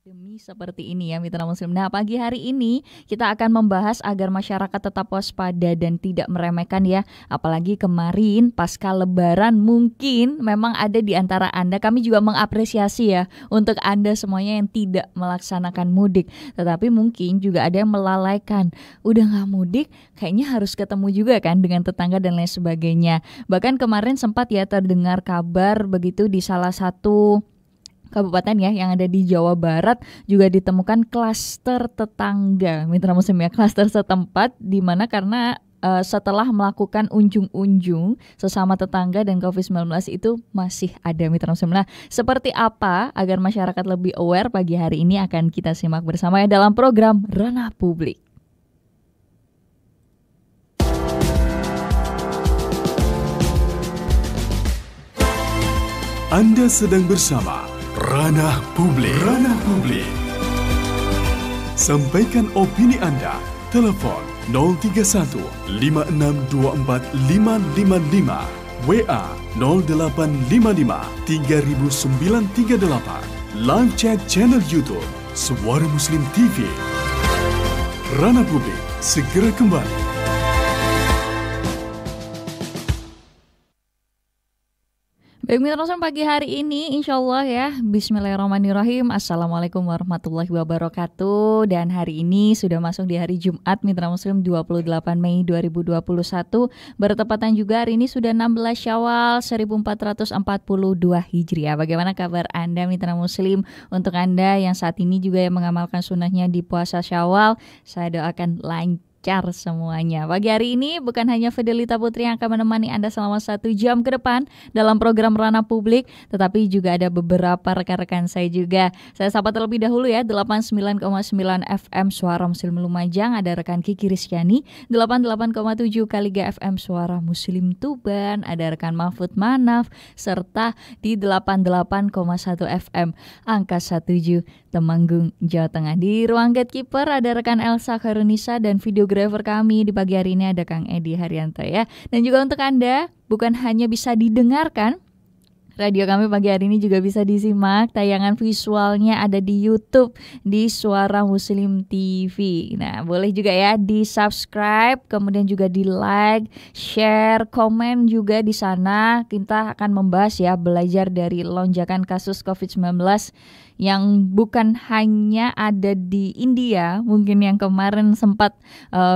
Demi seperti ini ya Mitra Muslim. Nah, pagi hari ini kita akan membahas agar masyarakat tetap waspada dan tidak meremehkan ya. Apalagi kemarin pasca Lebaran mungkin memang ada di antara Anda, kami juga mengapresiasi ya untuk Anda semuanya yang tidak melaksanakan mudik. Tetapi mungkin juga ada yang melalaikan. Udah gak mudik, kayaknya harus ketemu juga kan dengan tetangga dan lain sebagainya. Bahkan kemarin sempat ya terdengar kabar begitu di salah satu kabupaten ya yang ada di Jawa Barat juga ditemukan klaster tetangga Mitra Muslim ya, klaster setempat di mana karena setelah melakukan unjung-unjung sesama tetangga dan COVID-19 itu masih ada Mitra Muslim. Nah, seperti apa agar masyarakat lebih aware pagi hari ini akan kita simak bersama ya dalam program Ranah Publik. Anda sedang bersama Ranah Publik. Ranah Publik. Sampaikan opini Anda. Telepon 031 5624 555. WA 0855 3938. Live chat channel YouTube Suara Muslim TV. Ranah Publik segera kembali. Baik Mitra Muslim, pagi hari ini insya Allah ya, bismillahirrahmanirrahim. Assalamualaikum warahmatullahi wabarakatuh. Dan hari ini sudah masuk di hari Jumat Mitra Muslim 28 Mei 2021. Bertepatan juga hari ini sudah 16 Syawal 1442 Hijriah. Bagaimana kabar Anda Mitra Muslim? Untuk Anda yang saat ini juga yang mengamalkan sunnahnya di puasa Syawal, saya doakan lancar semuanya. Pagi hari ini bukan hanya Fidelita Putri yang akan menemani Anda selama 1 jam ke depan dalam program Ranah Publik, tetapi juga ada beberapa rekan-rekan saya juga. Saya sapa terlebih dahulu ya, 89,9 FM Suara Muslim Lumajang, ada rekan Kiki Rizkyani, 88,7 Kaliga FM Suara Muslim Tuban, ada rekan Mahfud Manaf, serta di 88,1 FM Angka 17 Temanggung, Jawa Tengah. Di ruang gatekeeper ada rekan Elsa Karunisa dan videografer kami di pagi hari ini ada Kang Edi Haryanto ya. Dan juga untuk Anda bukan hanya bisa didengarkan, radio kami pagi hari ini juga bisa disimak. Tayangan visualnya ada di YouTube di Suara Muslim TV. Nah, boleh juga ya di-subscribe, kemudian juga di-like, share, komen juga di sana. Kita akan membahas ya, belajar dari lonjakan kasus COVID-19 yang bukan hanya ada di India, mungkin yang kemarin sempat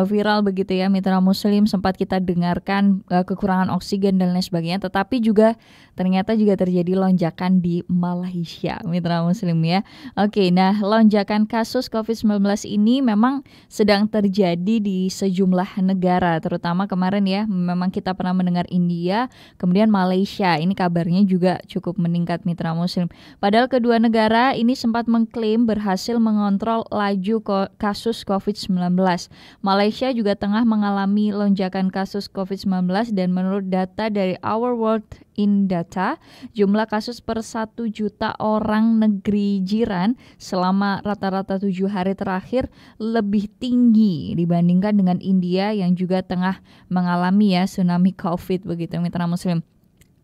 viral begitu ya Mitra Muslim, sempat kita dengarkan kekurangan oksigen dan lain sebagainya, tetapi juga ternyata juga terjadi lonjakan di Malaysia Mitra Muslim ya. Oke, nah lonjakan kasus COVID-19 ini memang sedang terjadi di sejumlah negara, terutama kemarin ya memang kita pernah mendengar India, kemudian Malaysia, ini kabarnya juga cukup meningkat Mitra Muslim. Padahal kedua negara ini sempat mengklaim berhasil mengontrol laju kasus COVID-19. Malaysia juga tengah mengalami lonjakan kasus COVID-19 dan menurut data dari Our World in Data, jumlah kasus per 1 juta orang negeri jiran selama rata-rata 7 hari terakhir lebih tinggi dibandingkan dengan India yang juga tengah mengalami ya tsunami COVID begitu Mitra Muslim.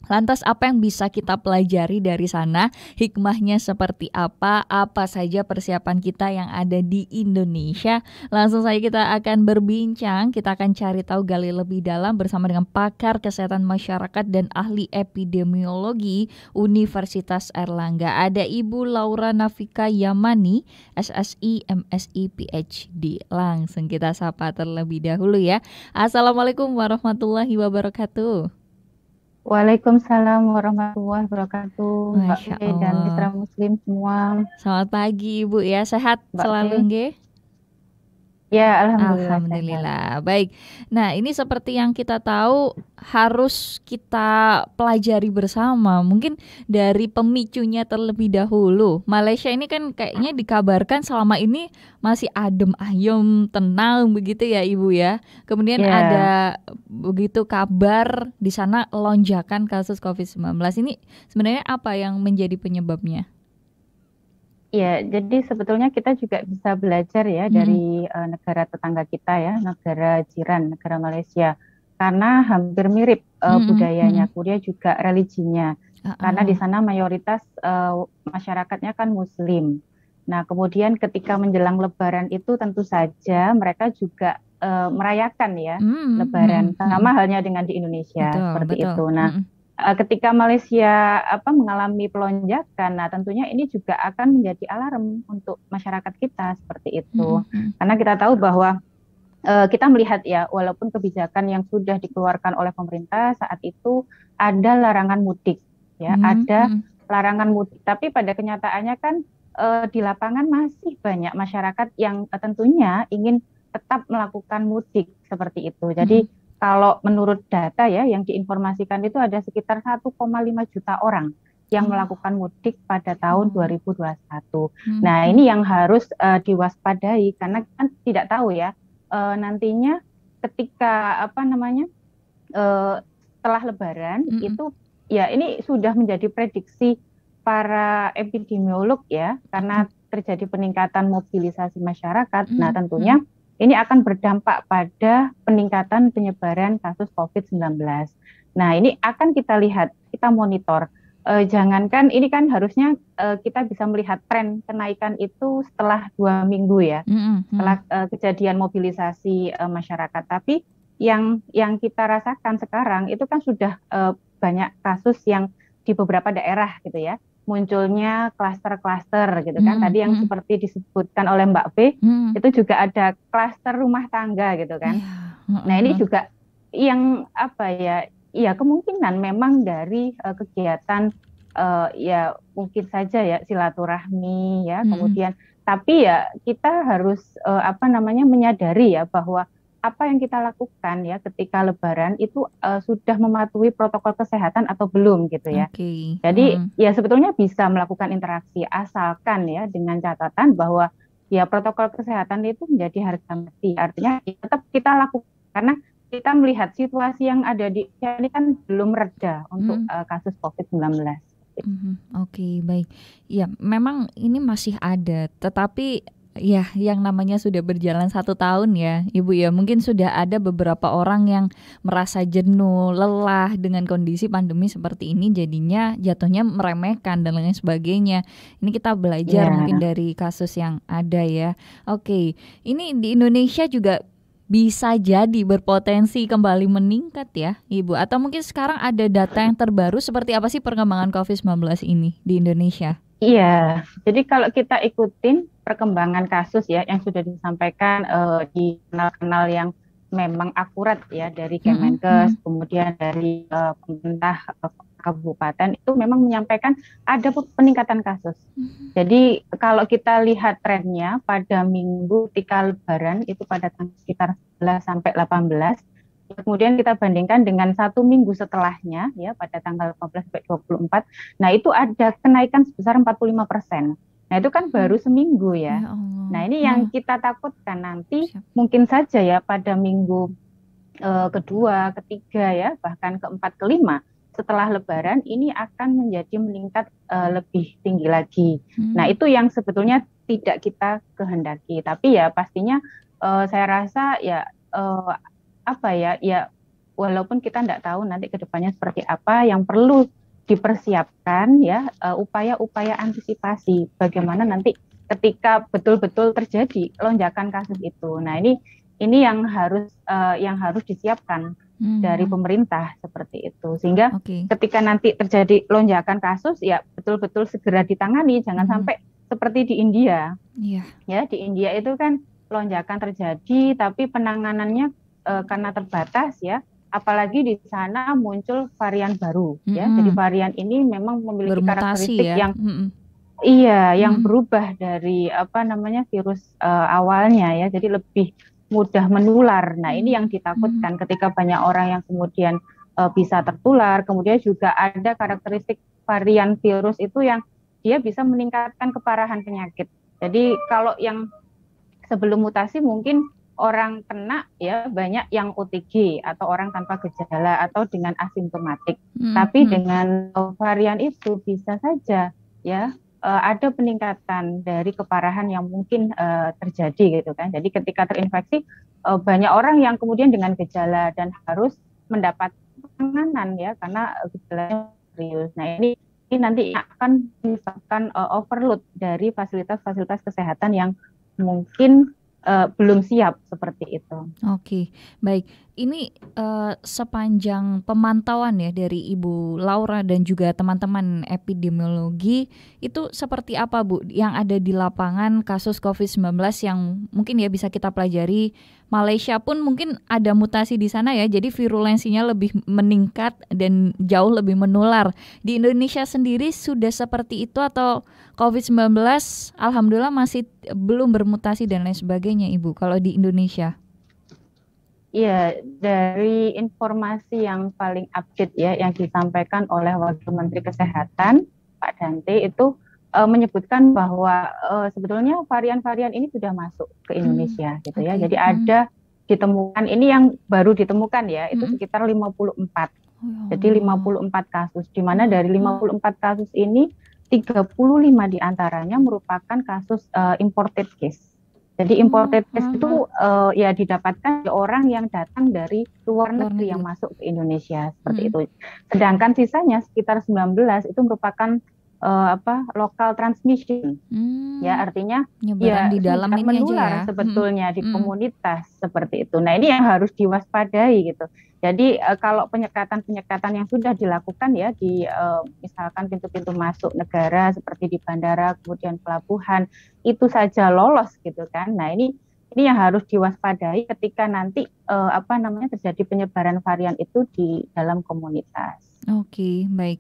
Lantas apa yang bisa kita pelajari dari sana? Hikmahnya seperti apa? Apa saja persiapan kita yang ada di Indonesia? Langsung saja kita akan berbincang, kita akan cari tahu gali lebih dalam bersama dengan pakar kesehatan masyarakat dan ahli epidemiologi Universitas Airlangga. Ada Ibu Laura Nafika Yamani, SSI, MSI, PhD. Langsung kita sapa terlebih dahulu ya. Assalamualaikum warahmatullahi wabarakatuh. Waalaikumsalam warahmatullahi wabarakatuh, Mbak Masya Fe dan Mitra Allah. Muslim semua. Selamat pagi Ibu ya, sehat Mbak selalu Fe. nggih? Ya, alhamdulillah sehat. Alhamdulillah. Baik. Nah, ini seperti yang kita tahu harus kita pelajari bersama. Mungkin dari pemicunya terlebih dahulu. Malaysia ini kan kayaknya dikabarkan selama ini masih adem ayem, tenang begitu ya Ibu ya. Kemudian Ya, ada begitu kabar di sana lonjakan kasus COVID-19. Ini sebenarnya apa yang menjadi penyebabnya? ya. Jadi sebetulnya kita juga bisa belajar ya Mm-mm. dari negara tetangga kita ya, negara jiran, negara Malaysia. Karena hampir mirip budayanya, kemudian juga religinya. Karena di sana mayoritas masyarakatnya kan Muslim. Nah, kemudian ketika menjelang Lebaran itu tentu saja mereka juga merayakan ya Lebaran, sama halnya dengan di Indonesia Betul, seperti betul. itu. Nah, ketika Malaysia mengalami pelonjakan, nah tentunya ini juga akan menjadi alarm untuk masyarakat kita seperti itu. Karena kita tahu bahwa kita melihat ya, walaupun kebijakan yang sudah dikeluarkan oleh pemerintah saat itu ada larangan mudik, ya, ada larangan mudik. Tapi pada kenyataannya kan di lapangan masih banyak masyarakat yang tentunya ingin tetap melakukan mudik seperti itu. Jadi kalau menurut data ya yang diinformasikan itu ada sekitar 1,5 juta orang yang melakukan mudik pada tahun 2021. Nah, ini yang harus diwaspadai karena kan tidak tahu ya nantinya ketika setelah Lebaran itu ya ini sudah menjadi prediksi para epidemiolog ya karena terjadi peningkatan mobilisasi masyarakat. Nah, tentunya ini akan berdampak pada peningkatan penyebaran kasus COVID-19. Nah, ini akan kita lihat, kita monitor. Jangankan ini kan harusnya kita bisa melihat tren kenaikan itu setelah 2 minggu ya, setelah kejadian mobilisasi masyarakat. Tapi yang kita rasakan sekarang itu kan sudah banyak kasus yang di beberapa daerah gitu ya, munculnya klaster-klaster gitu kan. Tadi yang seperti disebutkan oleh Mbak B, itu juga ada klaster rumah tangga gitu kan. Nah, ini juga yang ya kemungkinan memang dari kegiatan ya mungkin saja ya silaturahmi ya, kemudian tapi ya kita harus menyadari ya bahwa apa yang kita lakukan ya ketika Lebaran itu sudah mematuhi protokol kesehatan atau belum gitu ya. Jadi ya sebetulnya bisa melakukan interaksi asalkan ya dengan catatan bahwa ya protokol kesehatan itu menjadi harga mati. Artinya ya, tetap kita lakukan karena kita melihat situasi yang ada di Indonesia ini kan belum reda untuk kasus COVID-19. Oke, baik. Ya, memang ini masih ada, tetapi ya yang namanya sudah berjalan 1 tahun ya Ibu ya, mungkin sudah ada beberapa orang yang merasa jenuh, lelah dengan kondisi pandemi seperti ini, jadinya jatuhnya meremehkan dan lain sebagainya. Ini kita belajar mungkin dari kasus yang ada ya. Oke, ini di Indonesia juga bisa jadi berpotensi kembali meningkat ya Ibu, atau mungkin sekarang ada data yang terbaru seperti apa sih perkembangan COVID-19 ini di Indonesia? Iya, jadi kalau kita ikutin perkembangan kasus ya yang sudah disampaikan di kanal-kanal yang memang akurat ya dari Kemenkes, kemudian dari pemerintah kabupaten itu memang menyampaikan ada peningkatan kasus. Jadi kalau kita lihat trennya pada minggu ketika Lebaran itu pada sekitar 11 sampai 18, kemudian kita bandingkan dengan 1 minggu setelahnya ya pada tanggal 15 sampai 24, nah itu ada kenaikan sebesar 45%. Nah itu kan baru seminggu ya. Nah ini yang kita takutkan nanti mungkin saja ya pada minggu kedua, ketiga ya bahkan keempat, kelima setelah Lebaran ini akan menjadi meningkat lebih tinggi lagi. Nah itu yang sebetulnya tidak kita kehendaki. Tapi ya pastinya saya rasa ya walaupun kita tidak tahu nanti kedepannya seperti apa, yang perlu dipersiapkan ya upaya-upaya antisipasi bagaimana nanti ketika betul-betul terjadi lonjakan kasus itu. Nah ini yang harus disiapkan dari pemerintah seperti itu, sehingga ketika nanti terjadi lonjakan kasus ya betul-betul segera ditangani, jangan sampai seperti di India. Ya di India itu kan lonjakan terjadi tapi penanganannya karena terbatas ya, apalagi di sana muncul varian baru ya. Jadi varian ini memang memiliki karakteristik ya? yang berubah dari virus awalnya ya, jadi lebih mudah menular. Nah ini yang ditakutkan ketika banyak orang yang kemudian bisa tertular. Kemudian juga ada karakteristik varian virus itu yang dia bisa meningkatkan keparahan penyakit. Jadi kalau yang sebelum mutasi mungkin orang kena ya banyak yang OTG atau orang tanpa gejala atau dengan asimptomatik. Tapi dengan varian itu bisa saja ya ada peningkatan dari keparahan yang mungkin terjadi gitu kan. Jadi ketika terinfeksi banyak orang yang kemudian dengan gejala dan harus mendapat penanganan ya karena gejalanya serius. Nah ini nanti akan menyebabkan overload dari fasilitas-fasilitas kesehatan yang mungkin belum siap seperti itu. Oke, baik. Ini sepanjang pemantauan ya dari Ibu Laura dan juga teman-teman epidemiologi, itu seperti apa Bu yang ada di lapangan kasus COVID-19 yang mungkin ya bisa kita pelajari? Malaysia pun mungkin ada mutasi di sana ya, jadi virulensinya lebih meningkat dan jauh lebih menular. Di Indonesia sendiri sudah seperti itu atau COVID-19 alhamdulillah masih belum bermutasi dan lain sebagainya Ibu kalau di Indonesia? Iya, dari informasi yang paling update ya yang disampaikan oleh Wakil Menteri Kesehatan Pak Dante itu menyebutkan bahwa sebetulnya varian-varian ini sudah masuk ke Indonesia gitu ya. Jadi ada ditemukan, ini yang baru ditemukan ya, itu sekitar 54. Jadi 54 kasus, di mana dari 54 kasus ini 35 diantaranya merupakan kasus imported case. Jadi imported case itu ya didapatkan dari orang yang datang dari luar negeri yang masuk ke Indonesia seperti itu. Sedangkan sisanya sekitar 19 itu merupakan local transmission, ya artinya nyebaran di dalam ini menular aja ya. Sebetulnya di komunitas seperti itu. Nah ini yang harus diwaspadai gitu. Jadi kalau penyekatan yang sudah dilakukan ya di misalkan pintu-pintu masuk negara seperti di bandara kemudian pelabuhan itu saja lolos gitu kan. Nah ini yang harus diwaspadai ketika nanti terjadi penyebaran varian itu di dalam komunitas. Oke, baik.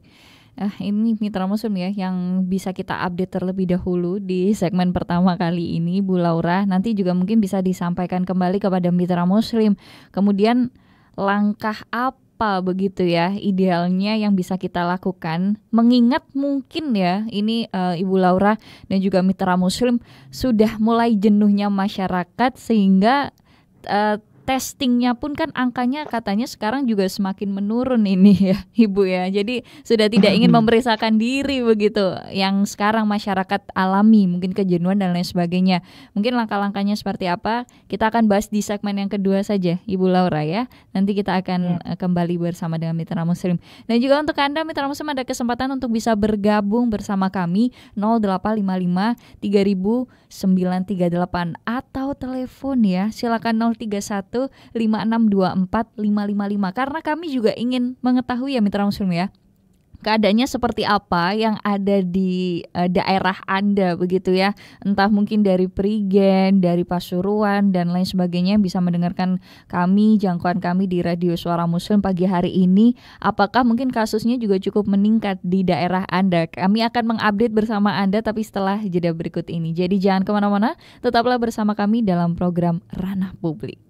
Ini Mitra Muslim ya yang bisa kita update terlebih dahulu di segmen pertama kali ini Bu Laura. Nanti juga mungkin bisa disampaikan kembali kepada Mitra Muslim. Kemudian langkah apa begitu ya idealnya yang bisa kita lakukan, mengingat mungkin ya ini Ibu Laura dan juga Mitra Muslim sudah mulai jenuhnya masyarakat sehingga testingnya pun kan angkanya katanya sekarang juga semakin menurun ini ya Ibu ya. Jadi sudah tidak ingin memeriksakan diri begitu yang sekarang masyarakat alami, mungkin kejenuhan dan lain sebagainya. Mungkin langkah-langkahnya seperti apa kita akan bahas di segmen yang kedua saja Ibu Laura ya. Nanti kita akan kembali bersama dengan Mitra Muslim. Dan juga untuk Anda Mitra Muslim ada kesempatan untuk bisa bergabung bersama kami 0855 3000 938 atau telepon ya silakan 031 5624 555 karena kami juga ingin mengetahui ya Mitra Muslim ya keadaannya seperti apa yang ada di daerah Anda begitu ya, entah mungkin dari Prigen, dari Pasuruan dan lain sebagainya bisa mendengarkan kami, jangkauan kami di Radio Suara Muslim pagi hari ini. Apakah mungkin kasusnya juga cukup meningkat di daerah Anda? Kami akan mengupdate bersama Anda tapi setelah jeda berikut ini. Jadi jangan kemana-mana, tetaplah bersama kami dalam program Ranah Publik.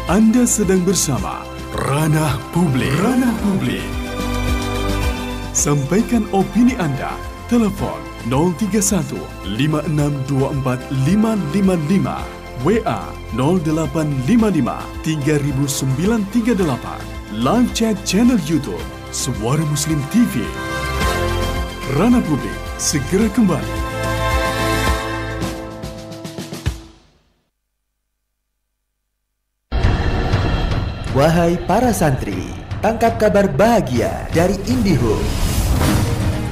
Anda sedang bersama Ranah Publik. Ranah Publik. Sampaikan opini Anda. Telepon 031 5624 555. WA 0855 3938. Live chat channel YouTube Suara Muslim TV. Ranah Publik segera kembali. Wahai para santri, tangkap kabar bahagia dari IndiHome.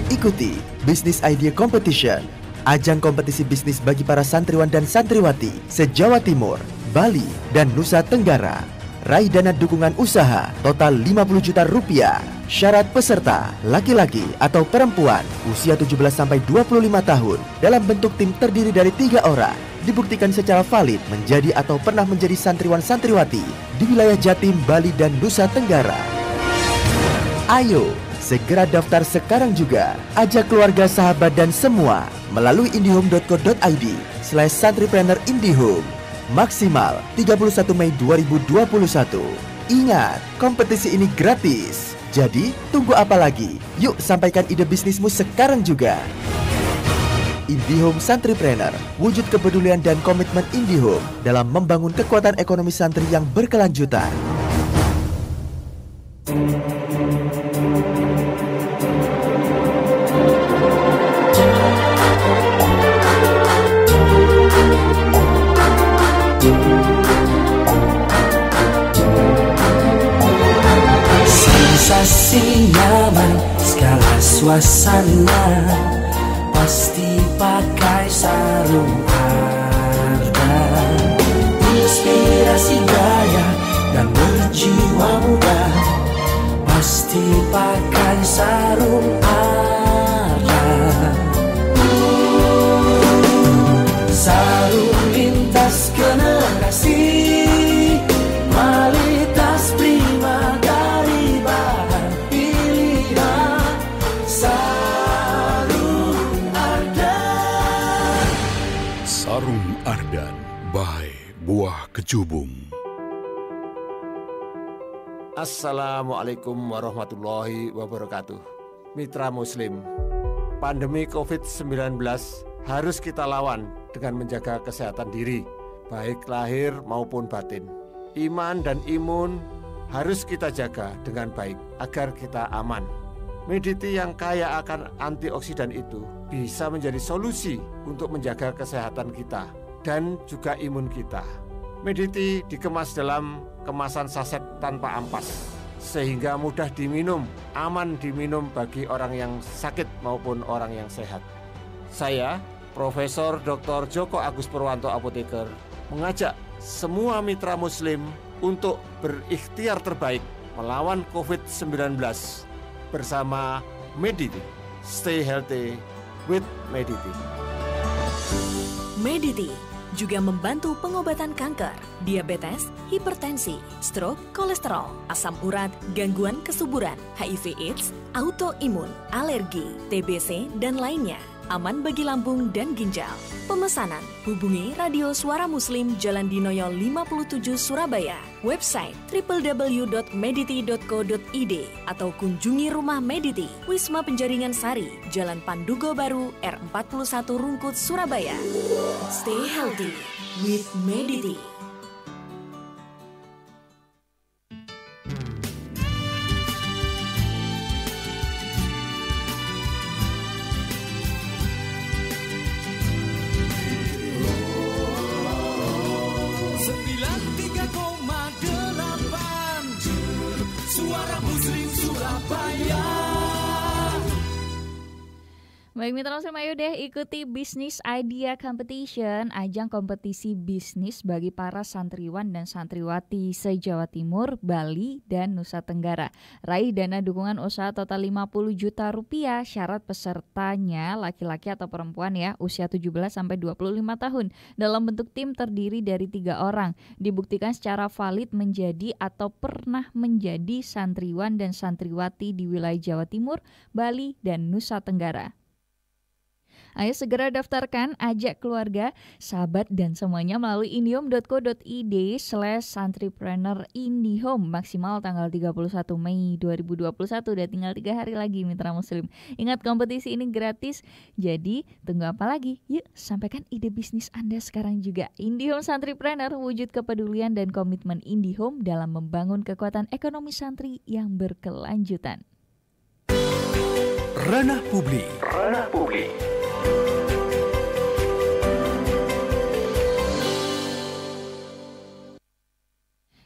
Ikuti Business Idea Competition, ajang kompetisi bisnis bagi para santriwan dan santriwati se-Jawa Timur, Bali, dan Nusa Tenggara. Raih dana dukungan usaha total 50 juta rupiah. Syarat peserta, laki-laki atau perempuan, usia 17-25 tahun, dalam bentuk tim terdiri dari 3 orang. Dibuktikan secara valid menjadi atau pernah menjadi santriwan-santriwati di wilayah Jatim, Bali, dan Nusa Tenggara. Ayo, segera daftar sekarang juga. Ajak keluarga, sahabat, dan semua melalui indihome.co.id/santripreneur IndiHome. Maksimal 31 Mei 2021. Ingat, kompetisi ini gratis. Jadi, tunggu apa lagi? Yuk sampaikan ide bisnismu sekarang juga. IndiHome Santripreneur, wujud kepedulian dan komitmen IndiHome dalam membangun kekuatan ekonomi santri yang berkelanjutan. suasana, pasti pakai sarung harga. Inspirasi gaya dan berjiwa muda, pasti pakai sarung harga. Sarung lintas generasi, kualitas prima dari bahan pilihan. Sarung Ardan. Sarung Ardan, bahai buah kecubung. Assalamualaikum warahmatullahi wabarakatuh. Mitra Muslim, pandemi COVID-19 harus kita lawan dengan menjaga kesehatan diri, baik lahir maupun batin. Iman dan imun harus kita jaga dengan baik agar kita aman. Mediti yang kaya akan antioksidan itu bisa menjadi solusi untuk menjaga kesehatan kita dan juga imun kita. Mediti dikemas dalam kemasan saset tanpa ampas, sehingga mudah diminum, aman diminum bagi orang yang sakit maupun orang yang sehat. Saya, Profesor Dr. Joko Agus Purwanto Apoteker, mengajak semua mitra muslim untuk berikhtiar terbaik melawan COVID-19 bersama Mediti. Stay healthy with Mediti. Mediti juga membantu pengobatan kanker, diabetes, hipertensi, stroke, kolesterol, asam urat, gangguan kesuburan, HIV/AIDS, autoimun, alergi, TBC, dan lainnya. Aman bagi lambung dan ginjal. Pemesanan hubungi Radio Suara Muslim Jalan Dinoyo 57 Surabaya, website www.mediti.co.id atau kunjungi rumah Mediti, Wisma Penjaringan Sari, Jalan Pandugo Baru, R41 Rungkut, Surabaya. Stay healthy with Mediti. Baik mitra muslim, ayo deh ikuti Business Idea Competition, ajang kompetisi bisnis bagi para santriwan dan santriwati se-Jawa Timur, Bali, dan Nusa Tenggara. Raih dana dukungan usaha total 50 juta rupiah. Syarat pesertanya laki-laki atau perempuan ya, usia 17-25 tahun. Dalam bentuk tim terdiri dari 3 orang. Dibuktikan secara valid menjadi atau pernah menjadi santriwan dan santriwati di wilayah Jawa Timur, Bali, dan Nusa Tenggara. Ayo segera daftarkan, ajak keluarga, sahabat, dan semuanya melalui indihome.co.id/santripreneur Indihome, maksimal tanggal 31 Mei 2021, udah tinggal 3 hari lagi mitra muslim. Ingat, kompetisi ini gratis, jadi tunggu apa lagi? Yuk sampaikan ide bisnis Anda sekarang juga. Indihome Santripreneur, wujud kepedulian dan komitmen Indihome dalam membangun kekuatan ekonomi santri yang berkelanjutan. Ranah Publik.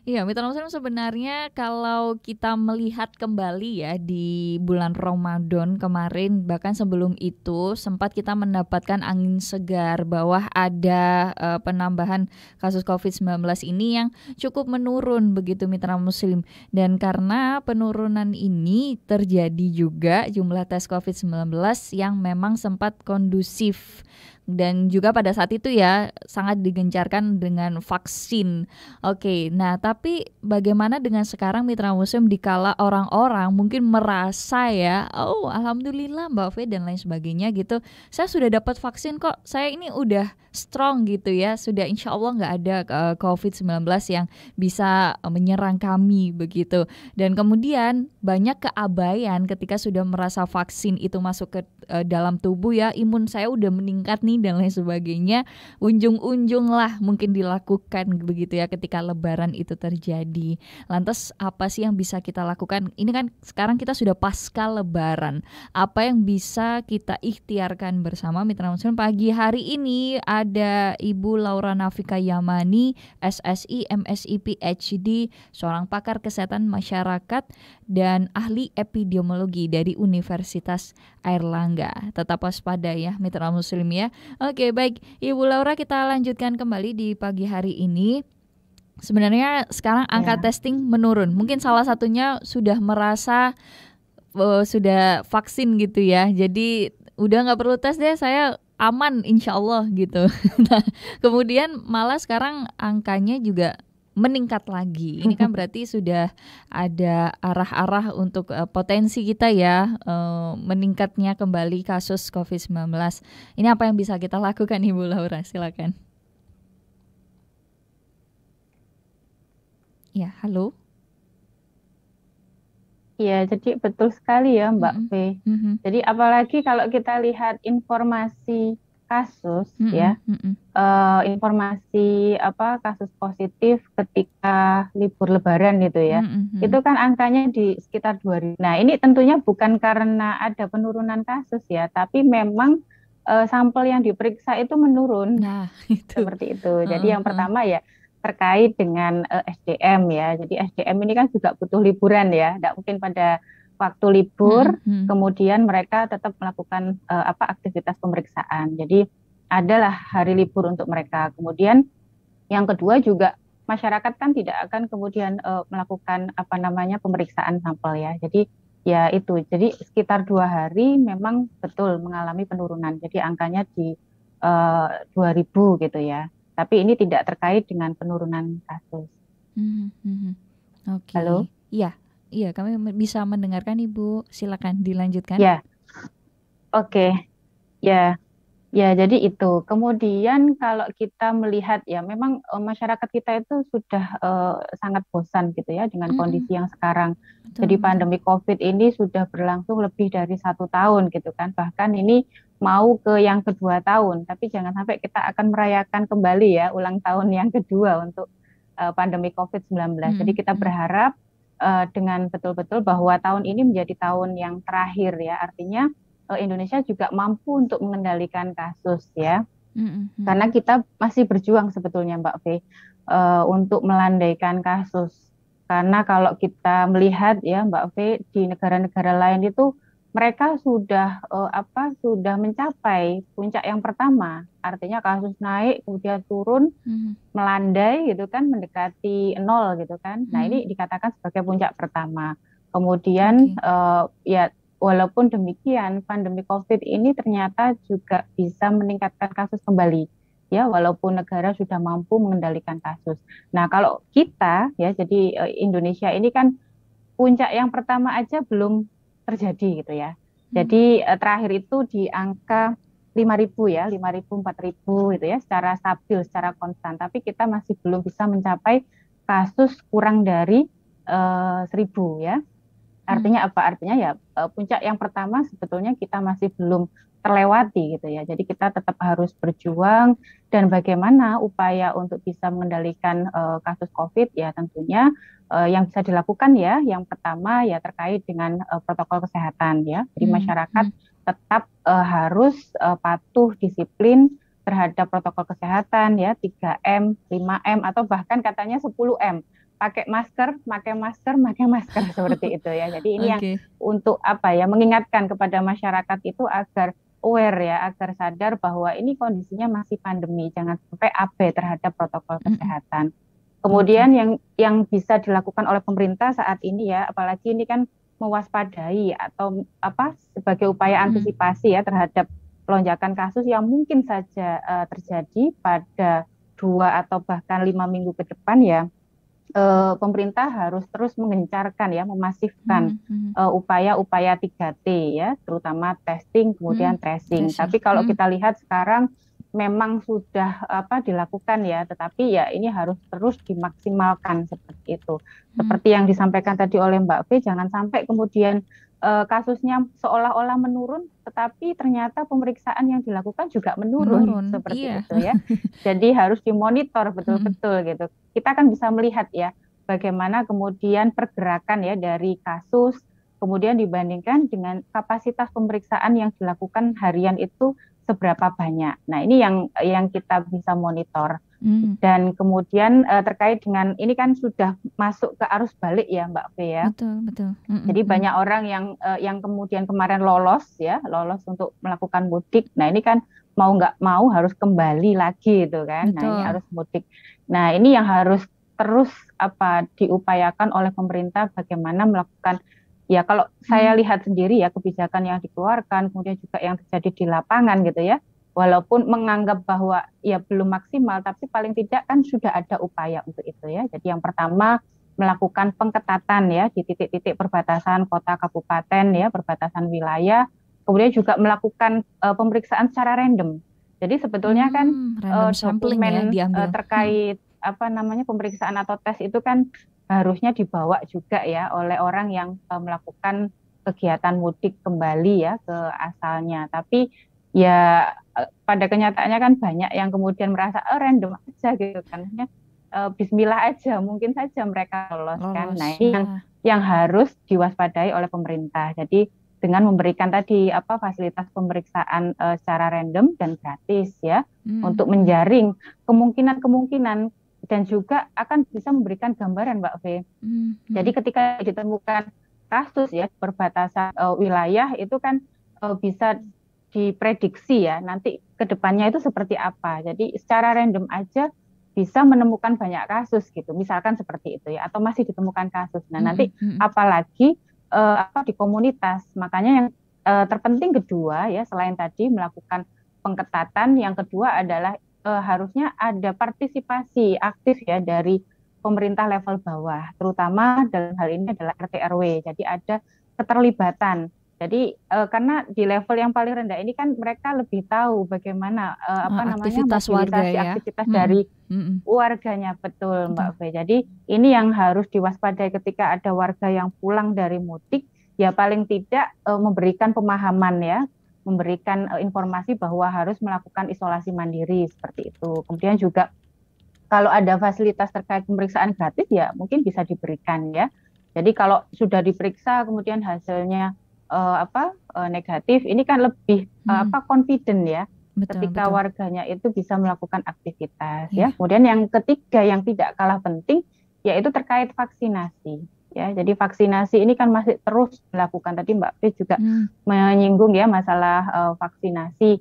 Iya, mitra muslim, sebenarnya kalau kita melihat kembali ya di bulan Ramadan kemarin, bahkan sebelum itu sempat kita mendapatkan angin segar bahwa ada penambahan kasus COVID-19 ini yang cukup menurun begitu mitra muslim. Dan karena penurunan ini terjadi juga jumlah tes COVID-19 yang memang sempat kondusif. Dan juga pada saat itu ya sangat digencarkan dengan vaksin. Oke, nah tapi bagaimana dengan sekarang mitra muslim dikala orang-orang mungkin merasa ya, oh alhamdulillah Mbak Fe dan lain sebagainya gitu, saya sudah dapat vaksin kok, saya ini udah strong gitu ya, sudah insya Allah nggak ada COVID-19 yang bisa menyerang kami begitu. Dan kemudian banyak keabaian ketika sudah merasa vaksin itu masuk ke dalam tubuh ya, imun saya udah meningkat nih ini dan lain sebagainya, unjung-unjung lah mungkin dilakukan begitu ya ketika lebaran itu terjadi. Lantas apa sih yang bisa kita lakukan? Ini kan sekarang kita sudah pasca lebaran. Apa yang bisa kita ikhtiarkan bersama Mitra Muslim? Pagi hari ini ada Ibu Laura Nafika Yamani, SSI, MSI, PhD, seorang pakar kesehatan masyarakat dan ahli epidemiologi dari Universitas Airlangga. Tetap waspada ya Mitra Muslim ya. Oke, baik Ibu Laura, kita lanjutkan kembali di pagi hari ini. Sebenarnya sekarang angka testing menurun. Mungkin salah satunya sudah merasa sudah vaksin gitu ya. Jadi udah nggak perlu tes deh, saya aman insya Allah gitu. Nah, kemudian malah sekarang angkanya juga meningkat lagi. Ini kan berarti sudah ada arah-arah untuk potensi kita ya meningkatnya kembali kasus COVID-19. Ini apa yang bisa kita lakukan Ibu Laura? Silakan. Ya, halo. Ya, jadi betul sekali ya Mbak V. Jadi apalagi kalau kita lihat informasi kasus ya, informasi kasus positif ketika libur Lebaran gitu ya, itu kan angkanya di sekitar 2.000. Nah ini tentunya bukan karena ada penurunan kasus ya, tapi memang sampel yang diperiksa itu menurun. Nah itu. Seperti itu. Jadi yang pertama ya terkait dengan SDM ya. Jadi SDM ini kan juga butuh liburan ya. Tidak mungkin pada waktu libur kemudian mereka tetap melakukan aktivitas pemeriksaan. Jadi adalah hari libur untuk mereka. Kemudian yang kedua juga masyarakat kan tidak akan kemudian melakukan pemeriksaan sampel ya. Jadi ya itu. Jadi sekitar 2 hari memang betul mengalami penurunan. Jadi angkanya di 2.000 gitu ya. Tapi ini tidak terkait dengan penurunan kasus. Oke. Halo? Iya, kami bisa mendengarkan Ibu. Silakan dilanjutkan. Ya, oke. Ya, jadi itu. Kemudian kalau kita melihat ya, memang masyarakat kita itu sudah sangat bosan gitu ya dengan kondisi yang sekarang. Jadi pandemi COVID ini sudah berlangsung lebih dari 1 tahun gitu kan. Bahkan ini mau ke yang kedua tahun, tapi jangan sampai kita akan merayakan kembali ya ulang tahun yang kedua untuk pandemi COVID-19. Jadi kita berharap dengan betul-betul bahwa tahun ini menjadi tahun yang terakhir ya, artinya Indonesia juga mampu untuk mengendalikan kasus ya, karena kita masih berjuang sebetulnya Mbak V untuk melandaikan kasus. Karena kalau kita melihat ya Mbak V di negara-negara lain itu mereka sudah sudah mencapai puncak yang pertama, artinya kasus naik kemudian turun, melandai gitu kan, mendekati 0 gitu kan. Nah ini dikatakan sebagai puncak pertama. Kemudian ya walaupun demikian pandemi COVID ini ternyata juga bisa meningkatkan kasus kembali ya, walaupun negara sudah mampu mengendalikan kasus. Nah kalau kita ya, jadi Indonesia ini kan puncak yang pertama aja belum terjadi gitu ya. Jadi terakhir itu di angka 5.000 ya, 5.000, 4.000 gitu ya, secara stabil, secara konstan. Tapi kita masih belum bisa mencapai kasus kurang dari 1.000 ya. Artinya apa? Artinya ya puncak yang pertama sebetulnya kita masih belum terlewati gitu ya. Jadi kita tetap harus berjuang, dan bagaimana upaya untuk bisa mengendalikan kasus COVID ya tentunya yang bisa dilakukan ya, yang pertama ya terkait dengan protokol kesehatan ya. Jadi masyarakat tetap harus patuh disiplin terhadap protokol kesehatan ya, 3M, 5M atau bahkan katanya 10M. Pakai masker seperti itu ya. Jadi ini yang untuk mengingatkan kepada masyarakat itu agar aware ya, agar sadar bahwa ini kondisinya masih pandemi, jangan sampai abai terhadap protokol kesehatan. Kemudian yang bisa dilakukan oleh pemerintah saat ini ya, apalagi ini kan mewaspadai atau sebagai upaya antisipasi ya terhadap lonjakan kasus yang mungkin saja terjadi pada 2 atau bahkan 5 minggu ke depan ya. Pemerintah harus terus mengencarkan ya, memasifkan upaya-upaya 3T ya, terutama testing kemudian tracing. Tapi kalau kita lihat sekarang memang sudah dilakukan ya, tetapi ya ini harus terus dimaksimalkan seperti itu. Seperti yang disampaikan tadi oleh Mbak V, jangan sampai kemudian kasusnya seolah-olah menurun, tetapi ternyata pemeriksaan yang dilakukan juga menurun seperti iya. itu ya. Jadi harus dimonitor betul-betul gitu. Kita kan bisa melihat ya bagaimana kemudian pergerakan ya dari kasus, kemudian dibandingkan dengan kapasitas pemeriksaan yang dilakukan harian itu seberapa banyak. Nah ini yang kita bisa monitor. Dan kemudian terkait dengan ini kan sudah masuk ke arus balik ya Mbak V ya. Betul. Jadi banyak orang yang kemudian kemarin lolos untuk melakukan mudik. Nah ini kan mau nggak mau harus kembali lagi itu kan. Nah ini harus mudik. Nah ini yang harus terus diupayakan oleh pemerintah bagaimana melakukan. Ya kalau saya lihat sendiri ya kebijakan yang dikeluarkan, kemudian juga yang terjadi di lapangan gitu ya. Walaupun menganggap bahwa ya belum maksimal, tapi paling tidak kan sudah ada upaya untuk itu ya. Jadi yang pertama melakukan pengetatan ya di titik-titik perbatasan kota kabupaten ya, perbatasan wilayah. Kemudian juga melakukan pemeriksaan secara random. Jadi sebetulnya kan dokumen ya, terkait pemeriksaan atau tes itu kan harusnya dibawa juga ya oleh orang yang melakukan kegiatan mudik kembali ya ke asalnya. Tapi ya pada kenyataannya kan banyak yang kemudian merasa random aja gitu kan. Bismillah aja, mungkin saja mereka lolos kan. Nah ini yang harus diwaspadai oleh pemerintah. Jadi dengan memberikan tadi fasilitas pemeriksaan secara random dan gratis ya untuk menjaring kemungkinan dan juga akan bisa memberikan gambaran Mbak V. Jadi ketika ditemukan kasus ya perbatasan wilayah itu kan bisa diprediksi ya nanti ke depannya itu seperti apa. Jadi secara random aja bisa menemukan banyak kasus gitu. Misalkan seperti itu ya atau masih ditemukan kasus. Nah, nanti apalagi di komunitas. Makanya yang terpenting kedua ya selain tadi melakukan pengetatan, yang kedua adalah harusnya ada partisipasi aktif ya dari pemerintah level bawah, terutama dalam hal ini adalah RT RW. Jadi ada keterlibatan. Jadi karena di level yang paling rendah ini kan mereka lebih tahu bagaimana aktivitas warga ya, aktivitas dari warganya, betul Mbak V. Jadi ini yang harus diwaspadai ketika ada warga yang pulang dari mudik, ya paling tidak memberikan pemahaman ya, memberikan informasi bahwa harus melakukan isolasi mandiri seperti itu. Kemudian juga kalau ada fasilitas terkait pemeriksaan gratis ya mungkin bisa diberikan ya. Jadi kalau sudah diperiksa kemudian hasilnya negatif, ini kan lebih confident ya. Ketika warganya itu bisa melakukan aktivitas ya. Kemudian yang ketiga yang tidak kalah penting yaitu terkait vaksinasi ya. Jadi vaksinasi ini kan masih terus dilakukan. Tadi Mbak P juga menyinggung ya masalah vaksinasi.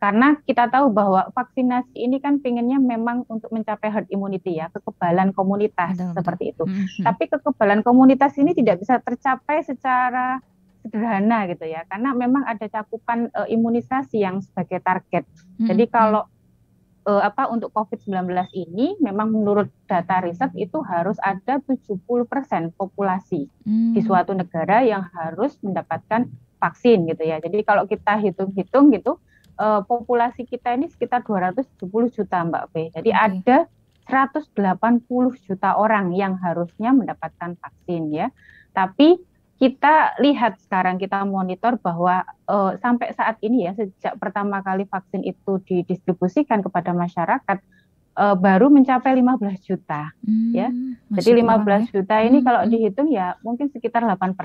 Karena kita tahu bahwa vaksinasi ini kan pengennya memang untuk mencapai herd immunity ya, kekebalan komunitas seperti itu. Tapi kekebalan komunitas ini tidak bisa tercapai secara sederhana gitu ya, karena memang ada cakupan imunisasi yang sebagai target. Jadi kalau untuk COVID-19 ini memang menurut data riset itu harus ada 70% populasi di suatu negara yang harus mendapatkan vaksin gitu ya. Jadi kalau kita hitung-hitung gitu, populasi kita ini sekitar 270 juta Mbak P. Jadi ada 180 juta orang yang harusnya mendapatkan vaksin ya. Tapi kita lihat sekarang, kita monitor bahwa sampai saat ini ya, sejak pertama kali vaksin itu didistribusikan kepada masyarakat, baru mencapai 15 juta. Ya. Jadi 15 juta ini kalau dihitung ya mungkin sekitar 8%.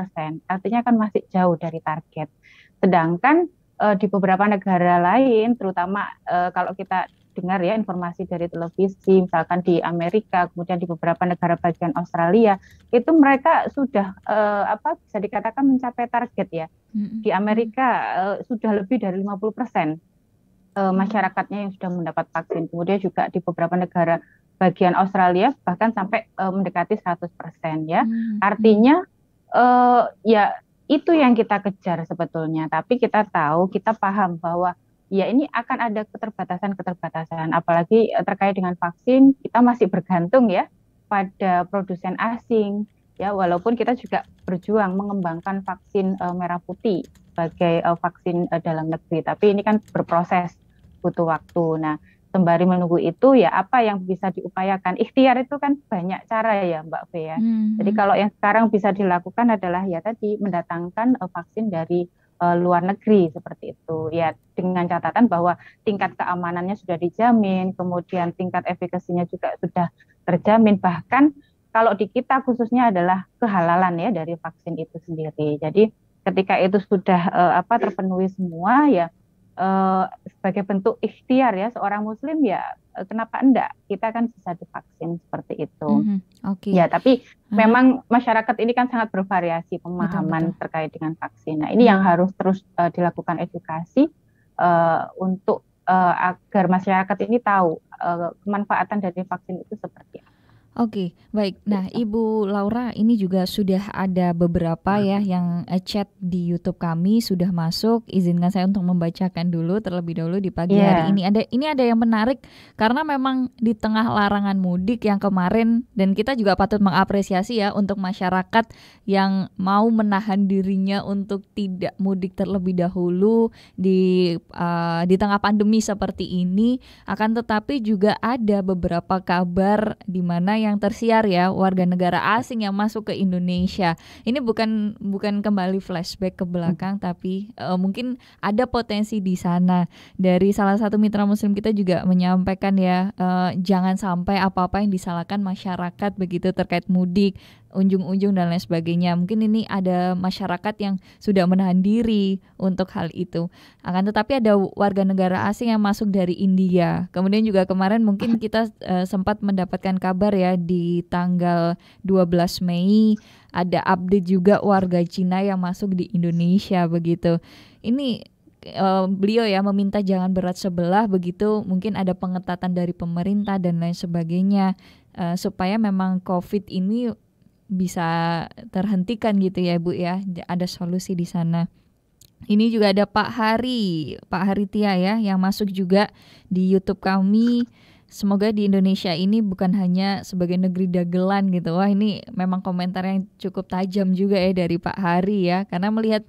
Artinya kan masih jauh dari target. Sedangkan di beberapa negara lain, terutama kalau kita dengar ya informasi dari televisi, misalkan di Amerika, kemudian di beberapa negara bagian Australia, itu mereka sudah bisa dikatakan mencapai target ya. Di Amerika sudah lebih dari 50% masyarakatnya yang sudah mendapat vaksin. Kemudian juga di beberapa negara bagian Australia bahkan sampai mendekati 100% ya. Artinya ya itu yang kita kejar sebetulnya. Tapi kita tahu, kita paham bahwa ya ini akan ada keterbatasan-keterbatasan, apalagi terkait dengan vaksin, kita masih bergantung ya pada produsen asing, ya walaupun kita juga berjuang mengembangkan vaksin merah putih sebagai vaksin dalam negeri, tapi ini kan berproses, butuh waktu. Nah, sembari menunggu itu ya apa yang bisa diupayakan. Ikhtiar itu kan banyak cara ya Mbak Fe ya. Jadi kalau yang sekarang bisa dilakukan adalah ya tadi mendatangkan vaksin dari luar negeri seperti itu. Ya dengan catatan bahwa tingkat keamanannya sudah dijamin, kemudian tingkat efikasinya juga sudah terjamin. Bahkan kalau di kita khususnya adalah kehalalan ya dari vaksin itu sendiri. Jadi ketika itu sudah terpenuhi semua ya sebagai bentuk ikhtiar ya seorang muslim ya kenapa enggak, kita kan bisa divaksin seperti itu. Oke. Ya tapi memang masyarakat ini kan sangat bervariasi pemahaman Betul. terkait dengan vaksin. Nah ini yang harus terus dilakukan edukasi untuk agar masyarakat ini tahu kemanfaatan dari vaksin itu seperti apa. Oke, baik. Nah, Ibu Laura, ini juga sudah ada beberapa ya yang chat di YouTube kami sudah masuk. Izinkan saya untuk membacakan dulu terlebih dahulu di pagi hari ini. Ada yang menarik karena memang di tengah larangan mudik yang kemarin, dan kita juga patut mengapresiasi ya untuk masyarakat yang mau menahan dirinya untuk tidak mudik terlebih dahulu di tengah pandemi seperti ini. Akan tetapi juga ada beberapa kabar di mana yang tersiar ya warga negara asing yang masuk ke Indonesia. Ini bukan kembali flashback ke belakang, tapi mungkin ada potensi di sana. Dari salah satu mitra muslim kita juga menyampaikan ya jangan sampai apa-apa yang disalahkan masyarakat begitu terkait mudik, unjung-unjung dan lain sebagainya. Mungkin ini ada masyarakat yang sudah menahan diri untuk hal itu. Akan tetapi ada warga negara asing yang masuk dari India. Kemudian juga kemarin mungkin kita sempat mendapatkan kabar ya di tanggal 12 Mei ada update juga warga Cina yang masuk di Indonesia begitu. Ini beliau ya meminta jangan berat sebelah begitu, mungkin ada pengetatan dari pemerintah dan lain sebagainya supaya memang COVID ini bisa terhentikan gitu ya Bu ya, ada solusi di sana. Ini juga ada Pak Hari Tia ya yang masuk juga di YouTube kami. Semoga di Indonesia ini bukan hanya sebagai negeri dagelan gitu. Wah ini memang komentar yang cukup tajam juga ya dari Pak Hari ya, karena melihat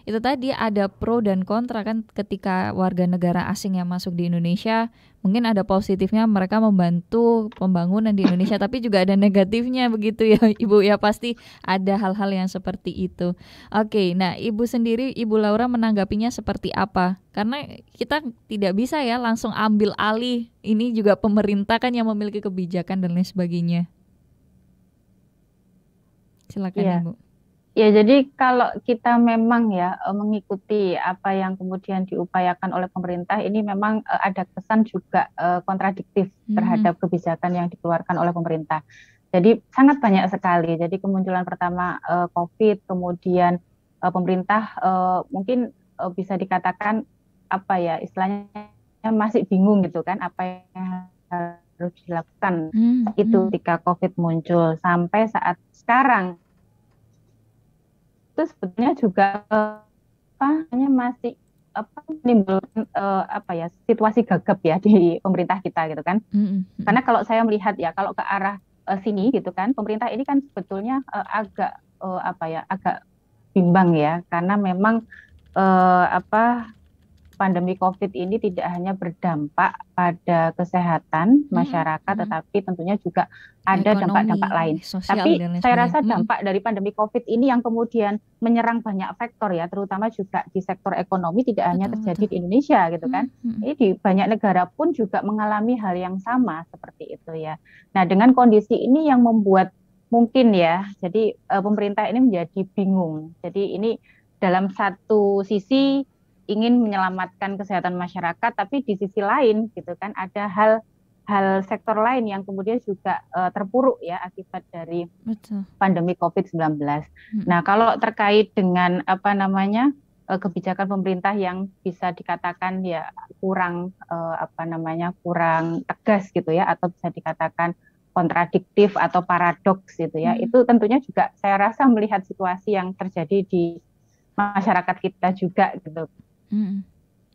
itu tadi ada pro dan kontra kan ketika warga negara asing yang masuk di Indonesia. Mungkin ada positifnya mereka membantu pembangunan di Indonesia, tapi juga ada negatifnya begitu ya Ibu ya, pasti ada hal-hal yang seperti itu. Oke, nah Ibu sendiri, Ibu Laura menanggapinya seperti apa? Karena kita tidak bisa ya langsung ambil alih, ini juga pemerintah kan yang memiliki kebijakan dan lain sebagainya. Silakan Ibu. Ya, jadi kalau kita memang ya mengikuti apa yang kemudian diupayakan oleh pemerintah, ini memang ada kesan juga kontradiktif terhadap kebijakan yang dikeluarkan oleh pemerintah. Jadi sangat banyak sekali. Jadi kemunculan pertama COVID, kemudian pemerintah mungkin bisa dikatakan apa ya istilahnya masih bingung gitu kan apa yang harus dilakukan itu ketika COVID muncul sampai saat sekarang. Itu sebetulnya juga masih menimbulkan situasi gagap ya di pemerintah kita gitu kan. Karena kalau saya melihat ya kalau ke arah sini gitu kan, pemerintah ini kan sebetulnya agak bimbang ya, karena memang pandemi COVID ini tidak hanya berdampak pada kesehatan masyarakat, tetapi tentunya juga ada dampak-dampak lain. Tapi saya rasa dampak dari pandemi COVID ini yang kemudian menyerang banyak sektor ya, terutama juga di sektor ekonomi, tidak hanya terjadi di Indonesia gitu kan. Ini di banyak negara pun juga mengalami hal yang sama seperti itu ya. Nah dengan kondisi ini yang membuat mungkin ya, jadi pemerintah ini menjadi bingung. Jadi ini dalam satu sisi ingin menyelamatkan kesehatan masyarakat, tapi di sisi lain gitu kan ada hal sektor lain yang kemudian juga terpuruk ya akibat dari pandemi COVID-19. Nah, kalau terkait dengan kebijakan pemerintah yang bisa dikatakan ya kurang kurang tegas gitu ya, atau bisa dikatakan kontradiktif atau paradoks gitu ya. Itu tentunya juga saya rasa melihat situasi yang terjadi di masyarakat kita juga gitu.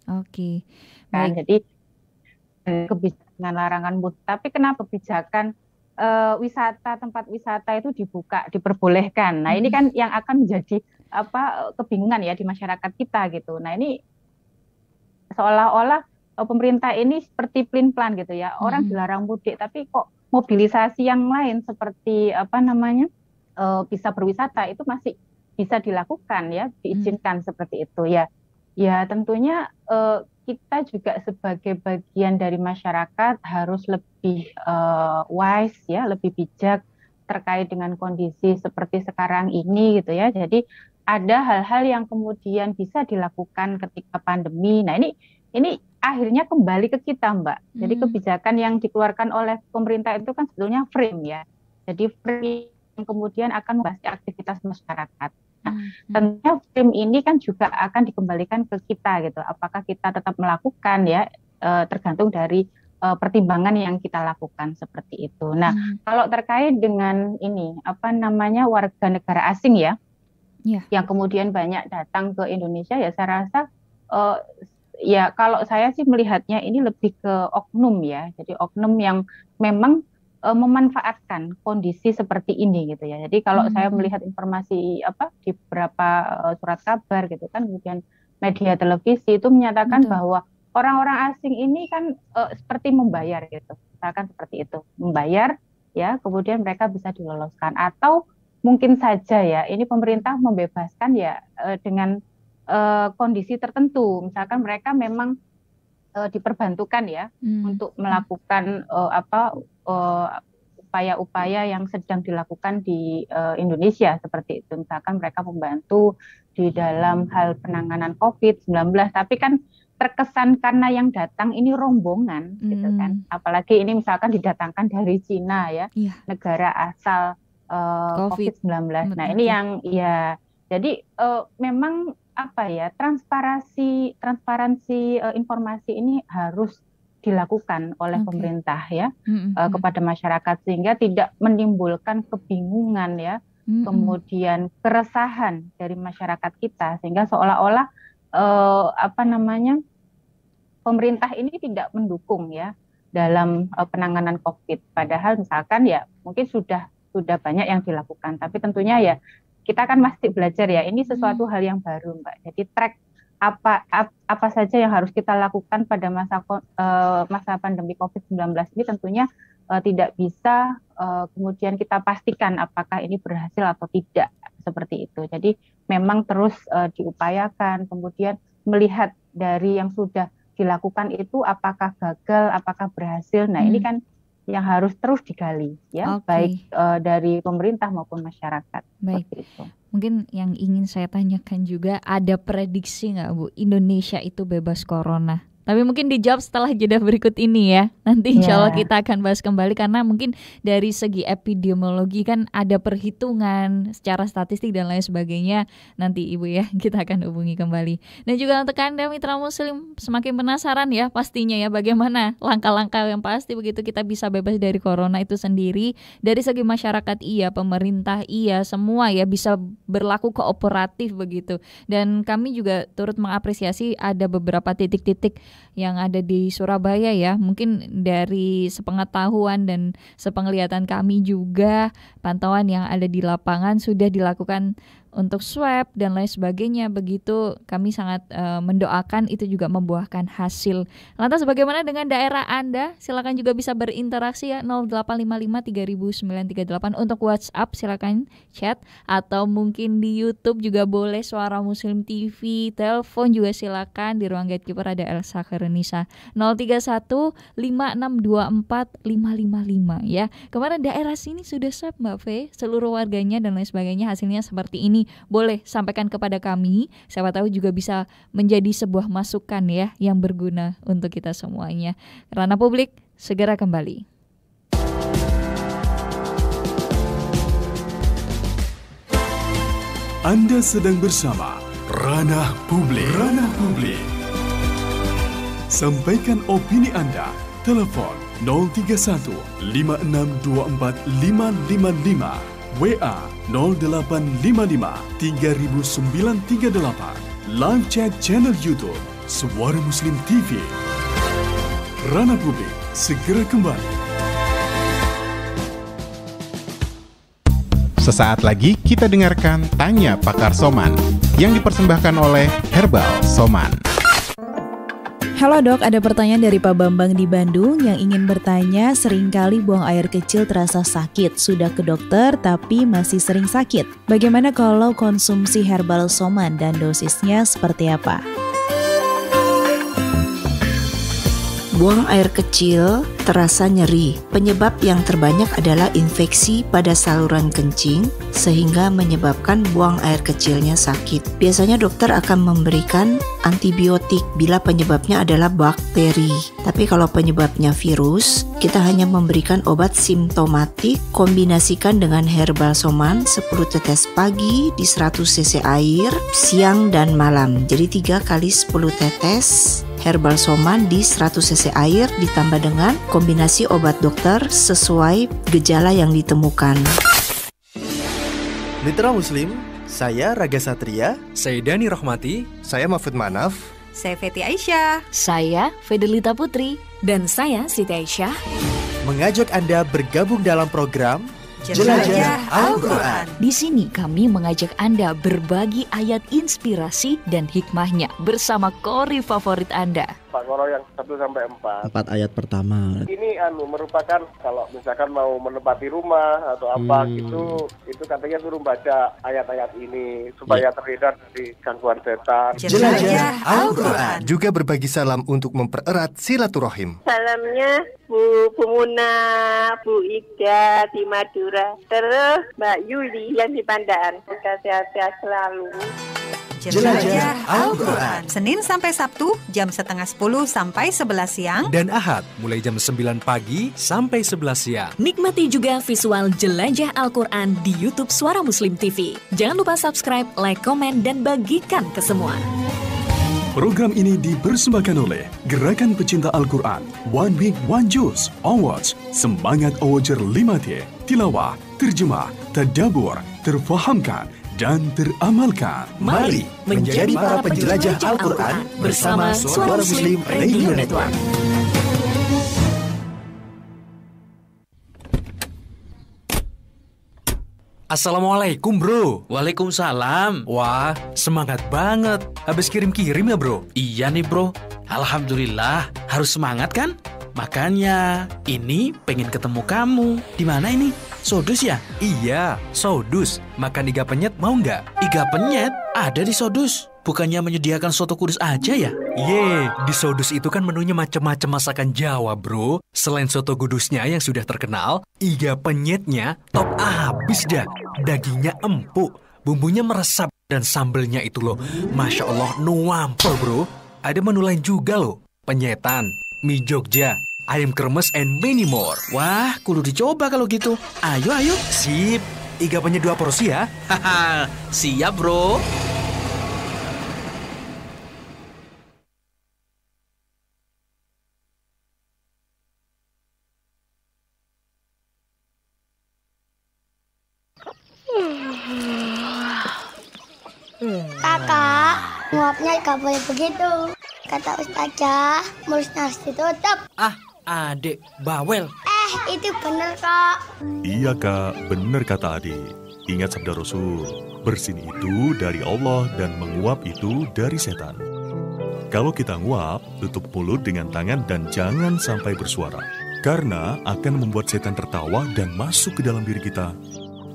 Oke. Kan, jadi kebijakan larangan mudik, tapi kenapa kebijakan tempat wisata itu diperbolehkan. Nah, ini kan yang akan menjadi kebingungan ya di masyarakat kita gitu. Nah, ini seolah-olah pemerintah ini seperti pelin-pelan gitu ya. Orang dilarang mudik, tapi kok mobilisasi yang lain seperti bisa berwisata itu masih bisa dilakukan ya, diizinkan seperti itu ya. Ya tentunya kita juga sebagai bagian dari masyarakat harus lebih wise ya, lebih bijak terkait dengan kondisi seperti sekarang ini gitu ya. Jadi ada hal-hal yang kemudian bisa dilakukan ketika pandemi. Nah ini akhirnya kembali ke kita, Mbak. Jadi kebijakan yang dikeluarkan oleh pemerintah itu kan sebetulnya frame ya. Jadi frame yang kemudian akan membahas aktivitas masyarakat. Nah, tentunya frame ini kan juga akan dikembalikan ke kita gitu. Apakah kita tetap melakukan ya, tergantung dari pertimbangan yang kita lakukan seperti itu. Nah, kalau terkait dengan ini warga negara asing ya, yang kemudian banyak datang ke Indonesia ya, saya rasa ya kalau saya sih melihatnya ini lebih ke oknum ya. Jadi oknum yang memang memanfaatkan kondisi seperti ini gitu ya. Jadi kalau saya melihat informasi di beberapa surat kabar gitu kan, kemudian media televisi itu menyatakan bahwa orang-orang asing ini kan seperti membayar gitu. Misalkan seperti itu, membayar ya, kemudian mereka bisa diloloskan, atau mungkin saja ya ini pemerintah membebaskan ya dengan kondisi tertentu, misalkan mereka memang diperbantukan ya untuk melakukan upaya-upaya yang sedang dilakukan di Indonesia seperti itu. Misalkan mereka membantu di dalam hal penanganan COVID-19, tapi kan terkesan karena yang datang ini rombongan gitu kan. Apalagi ini misalkan didatangkan dari Cina ya, negara asal COVID-19. Nah, ini yang ya jadi memang transparansi informasi ini harus dilakukan oleh pemerintah ya kepada masyarakat, sehingga tidak menimbulkan kebingungan ya, kemudian keresahan dari masyarakat kita, sehingga seolah-olah pemerintah ini tidak mendukung ya dalam penanganan COVID. Padahal misalkan ya mungkin sudah banyak yang dilakukan, tapi tentunya ya kita kan masih belajar ya, ini sesuatu hal yang baru, Mbak. Jadi track apa saja yang harus kita lakukan pada masa pandemi COVID-19 ini tentunya tidak bisa kemudian kita pastikan apakah ini berhasil atau tidak, seperti itu. Jadi memang terus diupayakan, kemudian melihat dari yang sudah dilakukan itu apakah gagal, apakah berhasil. Nah ini kan yang harus terus digali ya, baik dari pemerintah maupun masyarakat. Baik. Itu. Mungkin yang ingin saya tanyakan juga, ada prediksi nggak Bu, Indonesia itu bebas corona? Tapi mungkin dijawab setelah jeda berikut ini ya. Nanti insya Allah kita akan bahas kembali, karena mungkin dari segi epidemiologi kan ada perhitungan secara statistik dan lain sebagainya. Nanti Ibu ya, kita akan hubungi kembali. Dan juga untuk Anda mitra muslim semakin penasaran ya pastinya ya, bagaimana langkah-langkah yang pasti begitu kita bisa bebas dari corona itu sendiri. Dari segi masyarakat iya, pemerintah iya, semua ya bisa berlaku kooperatif begitu. Dan kami juga turut mengapresiasi ada beberapa titik-titik yang ada di Surabaya ya. Mungkin dari sepengetahuan dan sepenglihatan kami juga, pantauan yang ada di lapangan sudah dilakukan untuk swab dan lain sebagainya. Begitu kami sangat mendoakan itu juga membuahkan hasil. Lantas bagaimana dengan daerah Anda? Silakan juga bisa berinteraksi ya, 0855 300938 untuk WhatsApp, silakan chat, atau mungkin di YouTube juga boleh, Suara Muslim TV. Telepon juga silakan, di ruang gatekeeper ada Elsa Khairunisa 031 5624 555 ya. Kemarin daerah sini sudah swab Mbak Fe, seluruh warganya dan lain sebagainya, hasilnya seperti ini. Boleh sampaikan kepada kami, siapa tahu juga bisa menjadi sebuah masukan ya yang berguna untuk kita semuanya. Ranah Publik segera kembali. Anda sedang bersama Ranah Publik. Ranah Publik. Sampaikan opini Anda. Telepon 031 5624 555. WA 0855 3938. Live chat channel YouTube Suara Muslim TV. Ranah Publik segera kembali. Sesaat lagi kita dengarkan Tanya Pakar Soman yang dipersembahkan oleh Herbal Soman. Halo dok, ada pertanyaan dari Pak Bambang di Bandung yang ingin bertanya, seringkali buang air kecil terasa sakit, sudah ke dokter tapi masih sering sakit. Bagaimana kalau konsumsi herbal soman dan dosisnya seperti apa? Buang air kecil terasa nyeri. Penyebab yang terbanyak adalah infeksi pada saluran kencing sehingga menyebabkan buang air kecilnya sakit. Biasanya dokter akan memberikan antibiotik bila penyebabnya adalah bakteri. Tapi kalau penyebabnya virus, kita hanya memberikan obat simptomatik, kombinasikan dengan herbal soman 10 tetes pagi di 100 cc air, siang dan malam. Jadi 3 kali 10 tetes herbal soman di 100 cc air ditambah dengan kombinasi obat dokter sesuai gejala yang ditemukan. Mitra Muslim, saya Raga Satria, saya Dani Rahmati, saya Mahfud Manaf, saya Feti Aisyah, saya Fidelita Putri, dan saya Siti Aisyah mengajak Anda bergabung dalam program Jelajah Al-Quran. Di sini kami mengajak Anda berbagi ayat inspirasi dan hikmahnya bersama qori favorit Anda. Al-Baqarah yang 1-4. 4 ayat pertama. Ini merupakan kalau misalkan mau menempati rumah atau apa gitu, itu katanya suruh baca ayat-ayat ini supaya terhindar dari gangguan setan. Jelajah Al-Quran. Juga berbagi salam untuk mempererat silaturahim. Salamnya Bu Muna, Bu Ida di Madura, terus Mbak Yuli yang di Pandaan. Sehat-sehat selalu. Jelajah Al-Quran. Senin sampai Sabtu jam 10:30 sampai 11 siang. Dan Ahad mulai jam 9 pagi sampai 11 siang. Nikmati juga visual Jelajah Al-Quran di YouTube Suara Muslim TV. Jangan lupa subscribe, like, komen, dan bagikan ke semua. Program ini dipersembahkan oleh Gerakan Pecinta Al-Quran, One Week One Juz Awards, Semangat Awajar 5T, Tilawah, Terjemah, Tadabur, Terfahamkan, dan teramalkan. Mari menjadi para penjelajah Al-Quran bersama Suara Muslim Radio Network. Assalamualaikum bro. Waalaikumsalam. Wah, semangat banget. Habis kirim-kirim ya bro? Iya nih bro. Alhamdulillah. Harus semangat kan? Makanya ini pengen ketemu kamu. Di mana ini? Sodus ya? Iya, Sodus. Makan iga penyet mau nggak? Iga penyet? Ada di Sodus. Bukannya menyediakan soto kudus aja ya? Ye, di Sodus itu kan menunya macam-macam masakan Jawa bro. Selain soto kudusnya yang sudah terkenal, iga penyetnya top abis dah. Dagingnya empuk, bumbunya meresap, dan sambelnya itu loh, Masya Allah, nuampel bro. Ada menu lain juga loh, penyetan, mie Jogja, ayam kremes, and many more. Wah, kudu dicoba kalau gitu. Ayo. Sip, iga penyet 2 porsi ya. Haha, siap bro. Kakak, nguapnya gak boleh begitu. Kata Ustazah, mulutnya harus ditutup. Ah, adek, bawel. Itu bener kok. Iya kak, bener kata adik. Ingat sabda Rasul, bersin itu dari Allah dan menguap itu dari setan. Kalau kita nguap, tutup mulut dengan tangan dan jangan sampai bersuara. Karena akan membuat setan tertawa dan masuk ke dalam diri kita.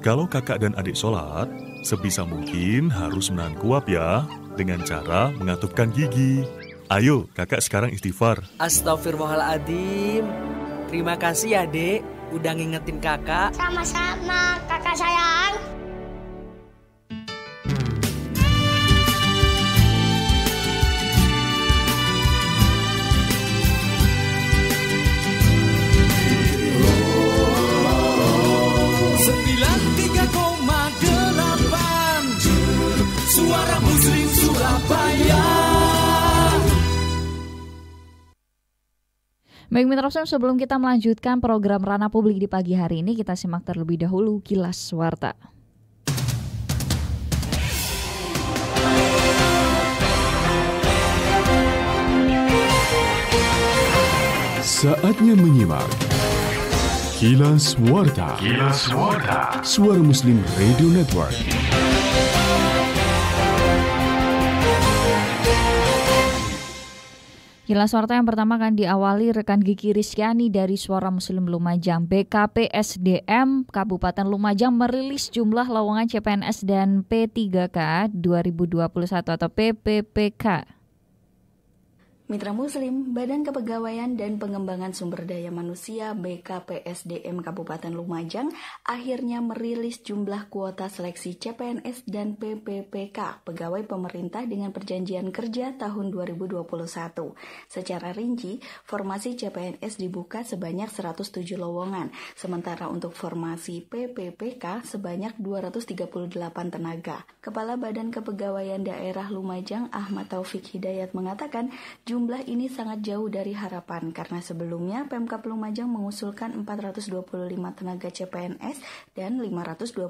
Kalau kakak dan adik sholat, sebisa mungkin harus menahan kuap ya, dengan cara mengatupkan gigi. Ayo, kakak sekarang istighfar. Astagfirullahaladzim. Terima kasih ya, Dek. Udah ngingetin kakak. Sama-sama, kakak sayang. Suara Muslim Surabaya. Baik Mitra Muslim, sebelum kita melanjutkan program Ranah Publik di pagi hari ini, kita simak terlebih dahulu Kilas Warta. Saatnya menyimak Kilas Warta. Kilas Warta. Suara Muslim Radio Network. Kilas Warta yang pertama akan diawali rekan Gigi Rizkyani dari Suara Muslim Lumajang. BKPSDM Kabupaten Lumajang merilis jumlah lowongan CPNS dan P3K 2021 atau PPPK. Mitra Muslim, Badan Kepegawaian dan Pengembangan Sumber Daya Manusia BKPSDM Kabupaten Lumajang akhirnya merilis jumlah kuota seleksi CPNS dan PPPK pegawai pemerintah dengan perjanjian kerja tahun 2021. Secara rinci, formasi CPNS dibuka sebanyak 107 lowongan, sementara untuk formasi PPPK sebanyak 238 tenaga. Kepala Badan Kepegawaian Daerah Lumajang Ahmad Taufik Hidayat mengatakan, jumlah ini sangat jauh dari harapan karena sebelumnya Pemkab Lumajang mengusulkan 425 tenaga CPNS dan 529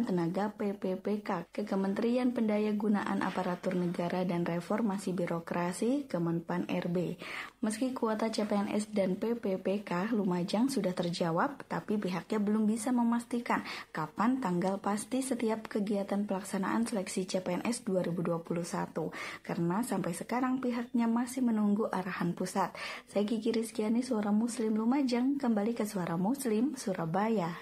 tenaga PPPK ke Kementerian Pendayagunaan Aparatur Negara dan Reformasi Birokrasi Kemenpan RB. Meski kuota CPNS dan PPPK Lumajang sudah terjawab, tapi pihaknya belum bisa memastikan kapan tanggal pasti setiap kegiatan pelaksanaan seleksi CPNS 2021 karena sampai sekarang pihaknya masih menunggu arahan pusat. Saya Gigi Rizkyani, Suara Muslim Lumajang, kembali ke Suara Muslim Surabaya.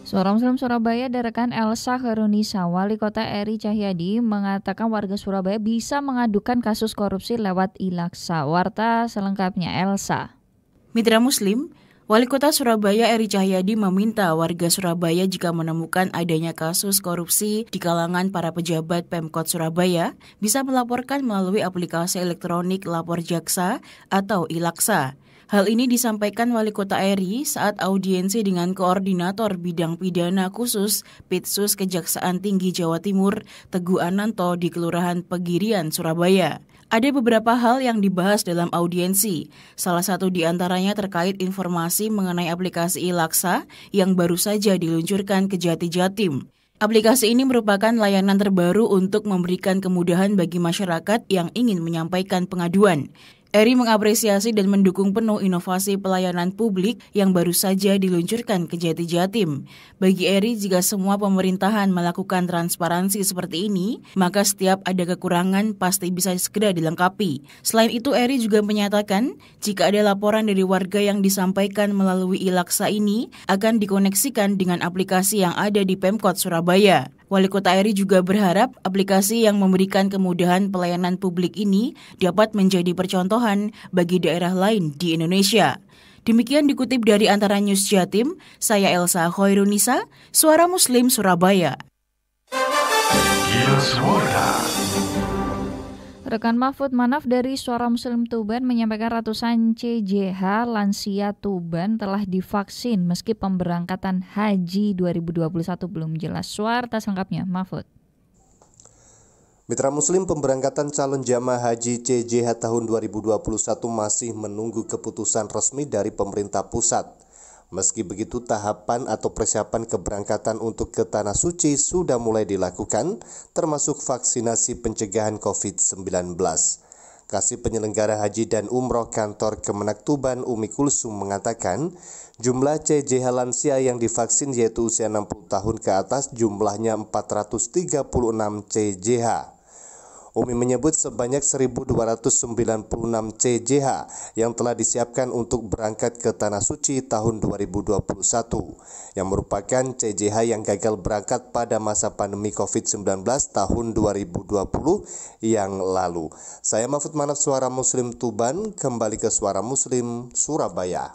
Suara Muslim Surabaya dari rekan Elsa Herunisa, Wali Kota Eri Cahyadi mengatakan warga Surabaya bisa mengadukan kasus korupsi lewat ILAKSA. Warta selengkapnya Elsa. Mitra Muslim, Wali Kota Surabaya Eri Cahyadi meminta warga Surabaya jika menemukan adanya kasus korupsi di kalangan para pejabat Pemkot Surabaya bisa melaporkan melalui aplikasi elektronik Lapor Jaksa atau ILAKSA. Hal ini disampaikan Wali Kota Eri saat audiensi dengan Koordinator Bidang Pidana Khusus Pitsus Kejaksaan Tinggi Jawa Timur Teguh Ananto di Kelurahan Pegirian, Surabaya. Ada beberapa hal yang dibahas dalam audiensi. Salah satu di antaranya terkait informasi mengenai aplikasi ILAKSA yang baru saja diluncurkan ke Jatim. Aplikasi ini merupakan layanan terbaru untuk memberikan kemudahan bagi masyarakat yang ingin menyampaikan pengaduan. Eri mengapresiasi dan mendukung penuh inovasi pelayanan publik yang baru saja diluncurkan ke Jatim. Bagi Eri, jika semua pemerintahan melakukan transparansi seperti ini, maka setiap ada kekurangan pasti bisa segera dilengkapi. Selain itu, Eri juga menyatakan, jika ada laporan dari warga yang disampaikan melalui ILAKSA ini, akan dikoneksikan dengan aplikasi yang ada di Pemkot Surabaya. Wali Kota Eri juga berharap aplikasi yang memberikan kemudahan pelayanan publik ini dapat menjadi percontohan bagi daerah lain di Indonesia. Demikian dikutip dari Antara News Jatim, saya Elsa Khairunisa, Suara Muslim Surabaya. Rekan Mahfud Manaf dari Suara Muslim Tuban menyampaikan ratusan CJH lansia Tuban telah divaksin meski pemberangkatan haji 2021 belum jelas. Suara selengkapnya Mahfud. Mitra Muslim, pemberangkatan calon jamaah haji CJH tahun 2021 masih menunggu keputusan resmi dari pemerintah pusat. Meski begitu, tahapan atau persiapan keberangkatan untuk ke Tanah Suci sudah mulai dilakukan, termasuk vaksinasi pencegahan COVID-19. Kasih Penyelenggara Haji dan Umroh Kantor Kemenak Tuban Umi Kulsum mengatakan, jumlah CJH lansia yang divaksin yaitu usia 60 tahun ke atas jumlahnya 436 CJH. Umi menyebut sebanyak 1.296 CJH yang telah disiapkan untuk berangkat ke Tanah Suci tahun 2021, yang merupakan CJH yang gagal berangkat pada masa pandemi COVID-19 tahun 2020 yang lalu. Saya Mahfud Manaf, Suara Muslim Tuban, kembali ke Suara Muslim Surabaya.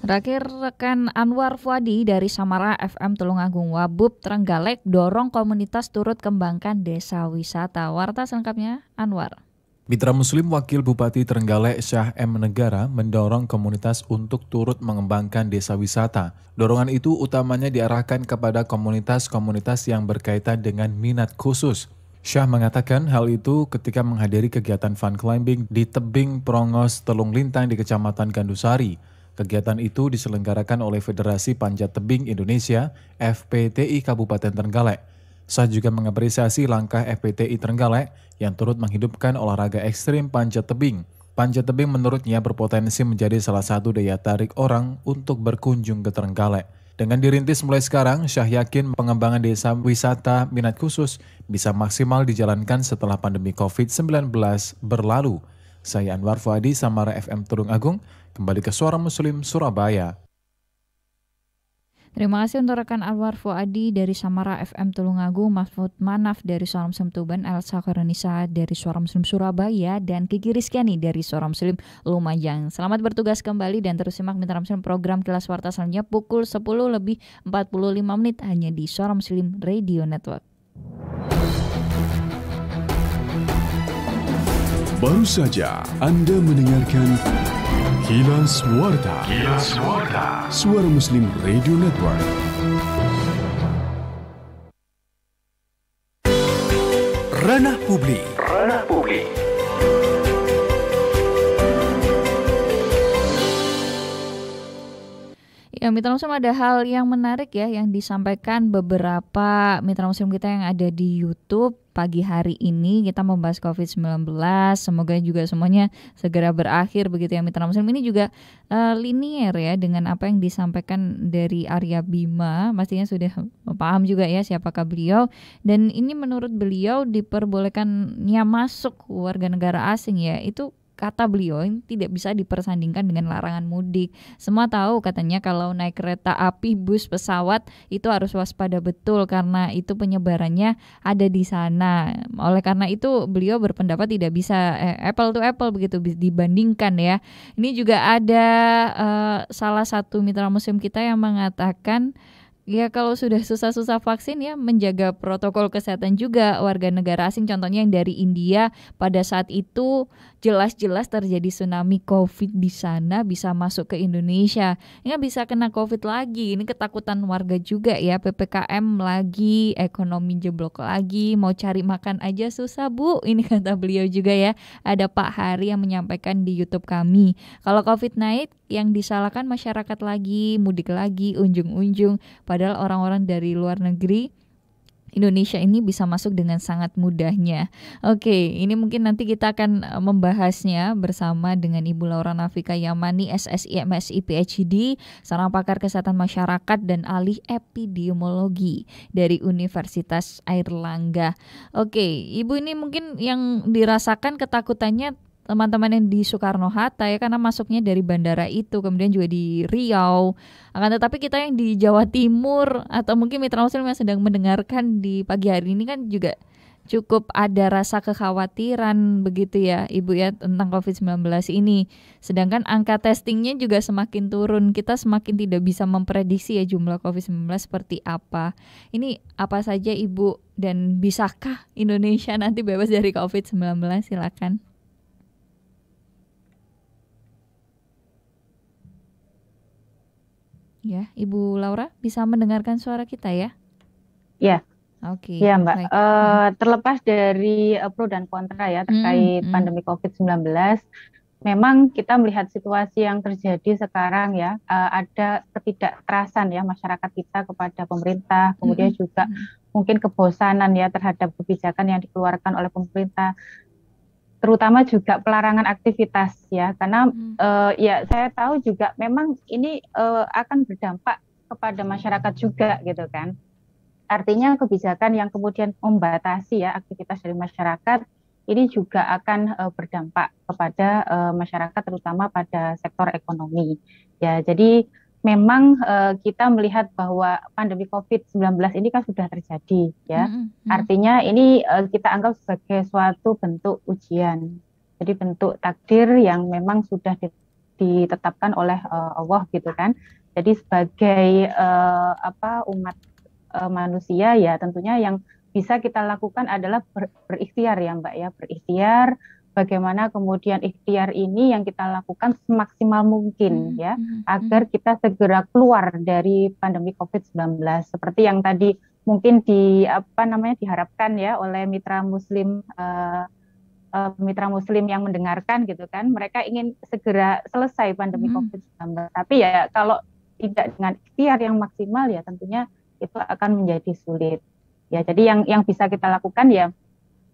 Terakhir rekan Anwar Fuadi dari Samara FM Tulungagung, Wabub Trenggalek dorong komunitas turut kembangkan desa wisata. Warta selengkapnya Anwar. Mitra Muslim Wakil Bupati Trenggalek Syah M. Negara mendorong komunitas untuk turut mengembangkan desa wisata. Dorongan itu utamanya diarahkan kepada komunitas-komunitas yang berkaitan dengan minat khusus. Syah mengatakan hal itu ketika menghadiri kegiatan fun climbing di tebing Prongos Telung Lintang di Kecamatan Gandusari. Kegiatan itu diselenggarakan oleh Federasi Panjat Tebing Indonesia (FPTI) Kabupaten Trenggalek. Syah juga mengapresiasi langkah FPTI Trenggalek yang turut menghidupkan olahraga ekstrim panjat tebing. Panjat tebing menurutnya berpotensi menjadi salah satu daya tarik orang untuk berkunjung ke Trenggalek. Dengan dirintis mulai sekarang, Syah yakin pengembangan desa wisata minat khusus bisa maksimal dijalankan setelah pandemi COVID-19 berlalu. Saya Anwar Fuadi, Samara FM Tulung Agung, kembali ke Suara Muslim Surabaya. Terima kasih untuk rekan Anwar Fuadi dari Samara FM Tulungagung, Mahfud Manaf dari Suara Muslim Tuban, Elsa Karenisa dari Suara Muslim Surabaya, dan Kiki Rizkyani dari Suara Muslim Lumajang. Selamat bertugas kembali dan terus simak Mitra Muslim program Kilas Warta selanjutnya pukul 10:45 hanya di Suara Muslim Radio Network. Baru saja Anda mendengarkan Kilas Warta. Suara Muslim Radio Network. Ranah Publik. Ya, Mitra Muslim, ada hal yang menarik ya yang disampaikan beberapa Mitra Muslim kita yang ada di YouTube. Pagi hari ini kita membahas COVID-19, semoga juga semuanya segera berakhir begitu ya Mitra Muslim. Ini juga linier ya dengan apa yang disampaikan dari Arya Bima, pastinya sudah paham juga ya siapakah beliau. Dan ini menurut beliau diperbolehkannya masuk warga negara asing ya, itu kata beliau ini tidak bisa dipersandingkan dengan larangan mudik. Semua tahu katanya kalau naik kereta api, bus, pesawat itu harus waspada betul karena itu penyebarannya ada di sana. Oleh karena itu beliau berpendapat tidak bisa apple to apple begitu dibandingkan ya. Ini juga ada salah satu Mitra Muslim kita yang mengatakan ya kalau sudah susah-susah vaksin ya menjaga protokol kesehatan juga warga negara asing, contohnya yang dari India pada saat itu jelas-jelas terjadi tsunami COVID di sana bisa masuk ke Indonesia. Ini bisa kena COVID lagi. Ini ketakutan warga juga ya, PPKM lagi, ekonomi jeblok lagi, mau cari makan aja susah Bu. Ini kata beliau juga ya. Ada Pak Hari yang menyampaikan di YouTube kami. Kalau COVID naik yang disalahkan masyarakat lagi, mudik lagi, unjung-unjung. Padahal orang-orang dari luar negeri Indonesia ini bisa masuk dengan sangat mudahnya. Oke, ini mungkin nanti kita akan membahasnya bersama dengan Ibu Laura Nafika Yamani, SSI, MSI, PhD, seorang pakar kesehatan masyarakat dan ahli epidemiologi dari Universitas Airlangga. Oke, Ibu, ini mungkin yang dirasakan ketakutannya teman-teman yang di Soekarno-Hatta ya, karena masuknya dari bandara itu, kemudian juga di Riau. Akan tetapi kita yang di Jawa Timur atau mungkin Mitra Muslim yang sedang mendengarkan di pagi hari ini kan juga cukup ada rasa kekhawatiran begitu ya Ibu ya tentang COVID-19 ini. Sedangkan angka testingnya juga semakin turun. Kita semakin tidak bisa memprediksi ya jumlah COVID-19 seperti apa. Ini apa saja Ibu, dan bisakah Indonesia nanti bebas dari COVID-19? Silakan. Ya, Ibu Laura bisa mendengarkan suara kita ya? Ya. Oke. Ya Mbak, terlepas dari pro dan kontra ya terkait pandemi COVID-19, memang kita melihat situasi yang terjadi sekarang ya, ada ketidakterasan ya masyarakat kita kepada pemerintah, kemudian juga mungkin kebosanan ya terhadap kebijakan yang dikeluarkan oleh pemerintah, terutama juga pelarangan aktivitas ya, karena ya saya tahu juga memang ini akan berdampak kepada masyarakat juga gitu kan. Artinya kebijakan yang kemudian membatasi ya aktivitas dari masyarakat ini juga akan berdampak kepada masyarakat, terutama pada sektor ekonomi ya. Jadi memang kita melihat bahwa pandemi COVID-19 ini kan sudah terjadi ya. Artinya ini kita anggap sebagai suatu bentuk ujian. Jadi bentuk takdir yang memang sudah ditetapkan oleh Allah gitu kan. Jadi sebagai umat manusia ya tentunya yang bisa kita lakukan adalah berikhtiar ya Mbak ya, berikhtiar. Bagaimana kemudian ikhtiar ini yang kita lakukan semaksimal mungkin ya, agar kita segera keluar dari pandemi COVID-19 seperti yang tadi mungkin diharapkan ya oleh mitra muslim yang mendengarkan gitu kan, mereka ingin segera selesai pandemi COVID-19. Tapi ya kalau tidak dengan ikhtiar yang maksimal ya tentunya itu akan menjadi sulit. Ya, jadi yang bisa kita lakukan ya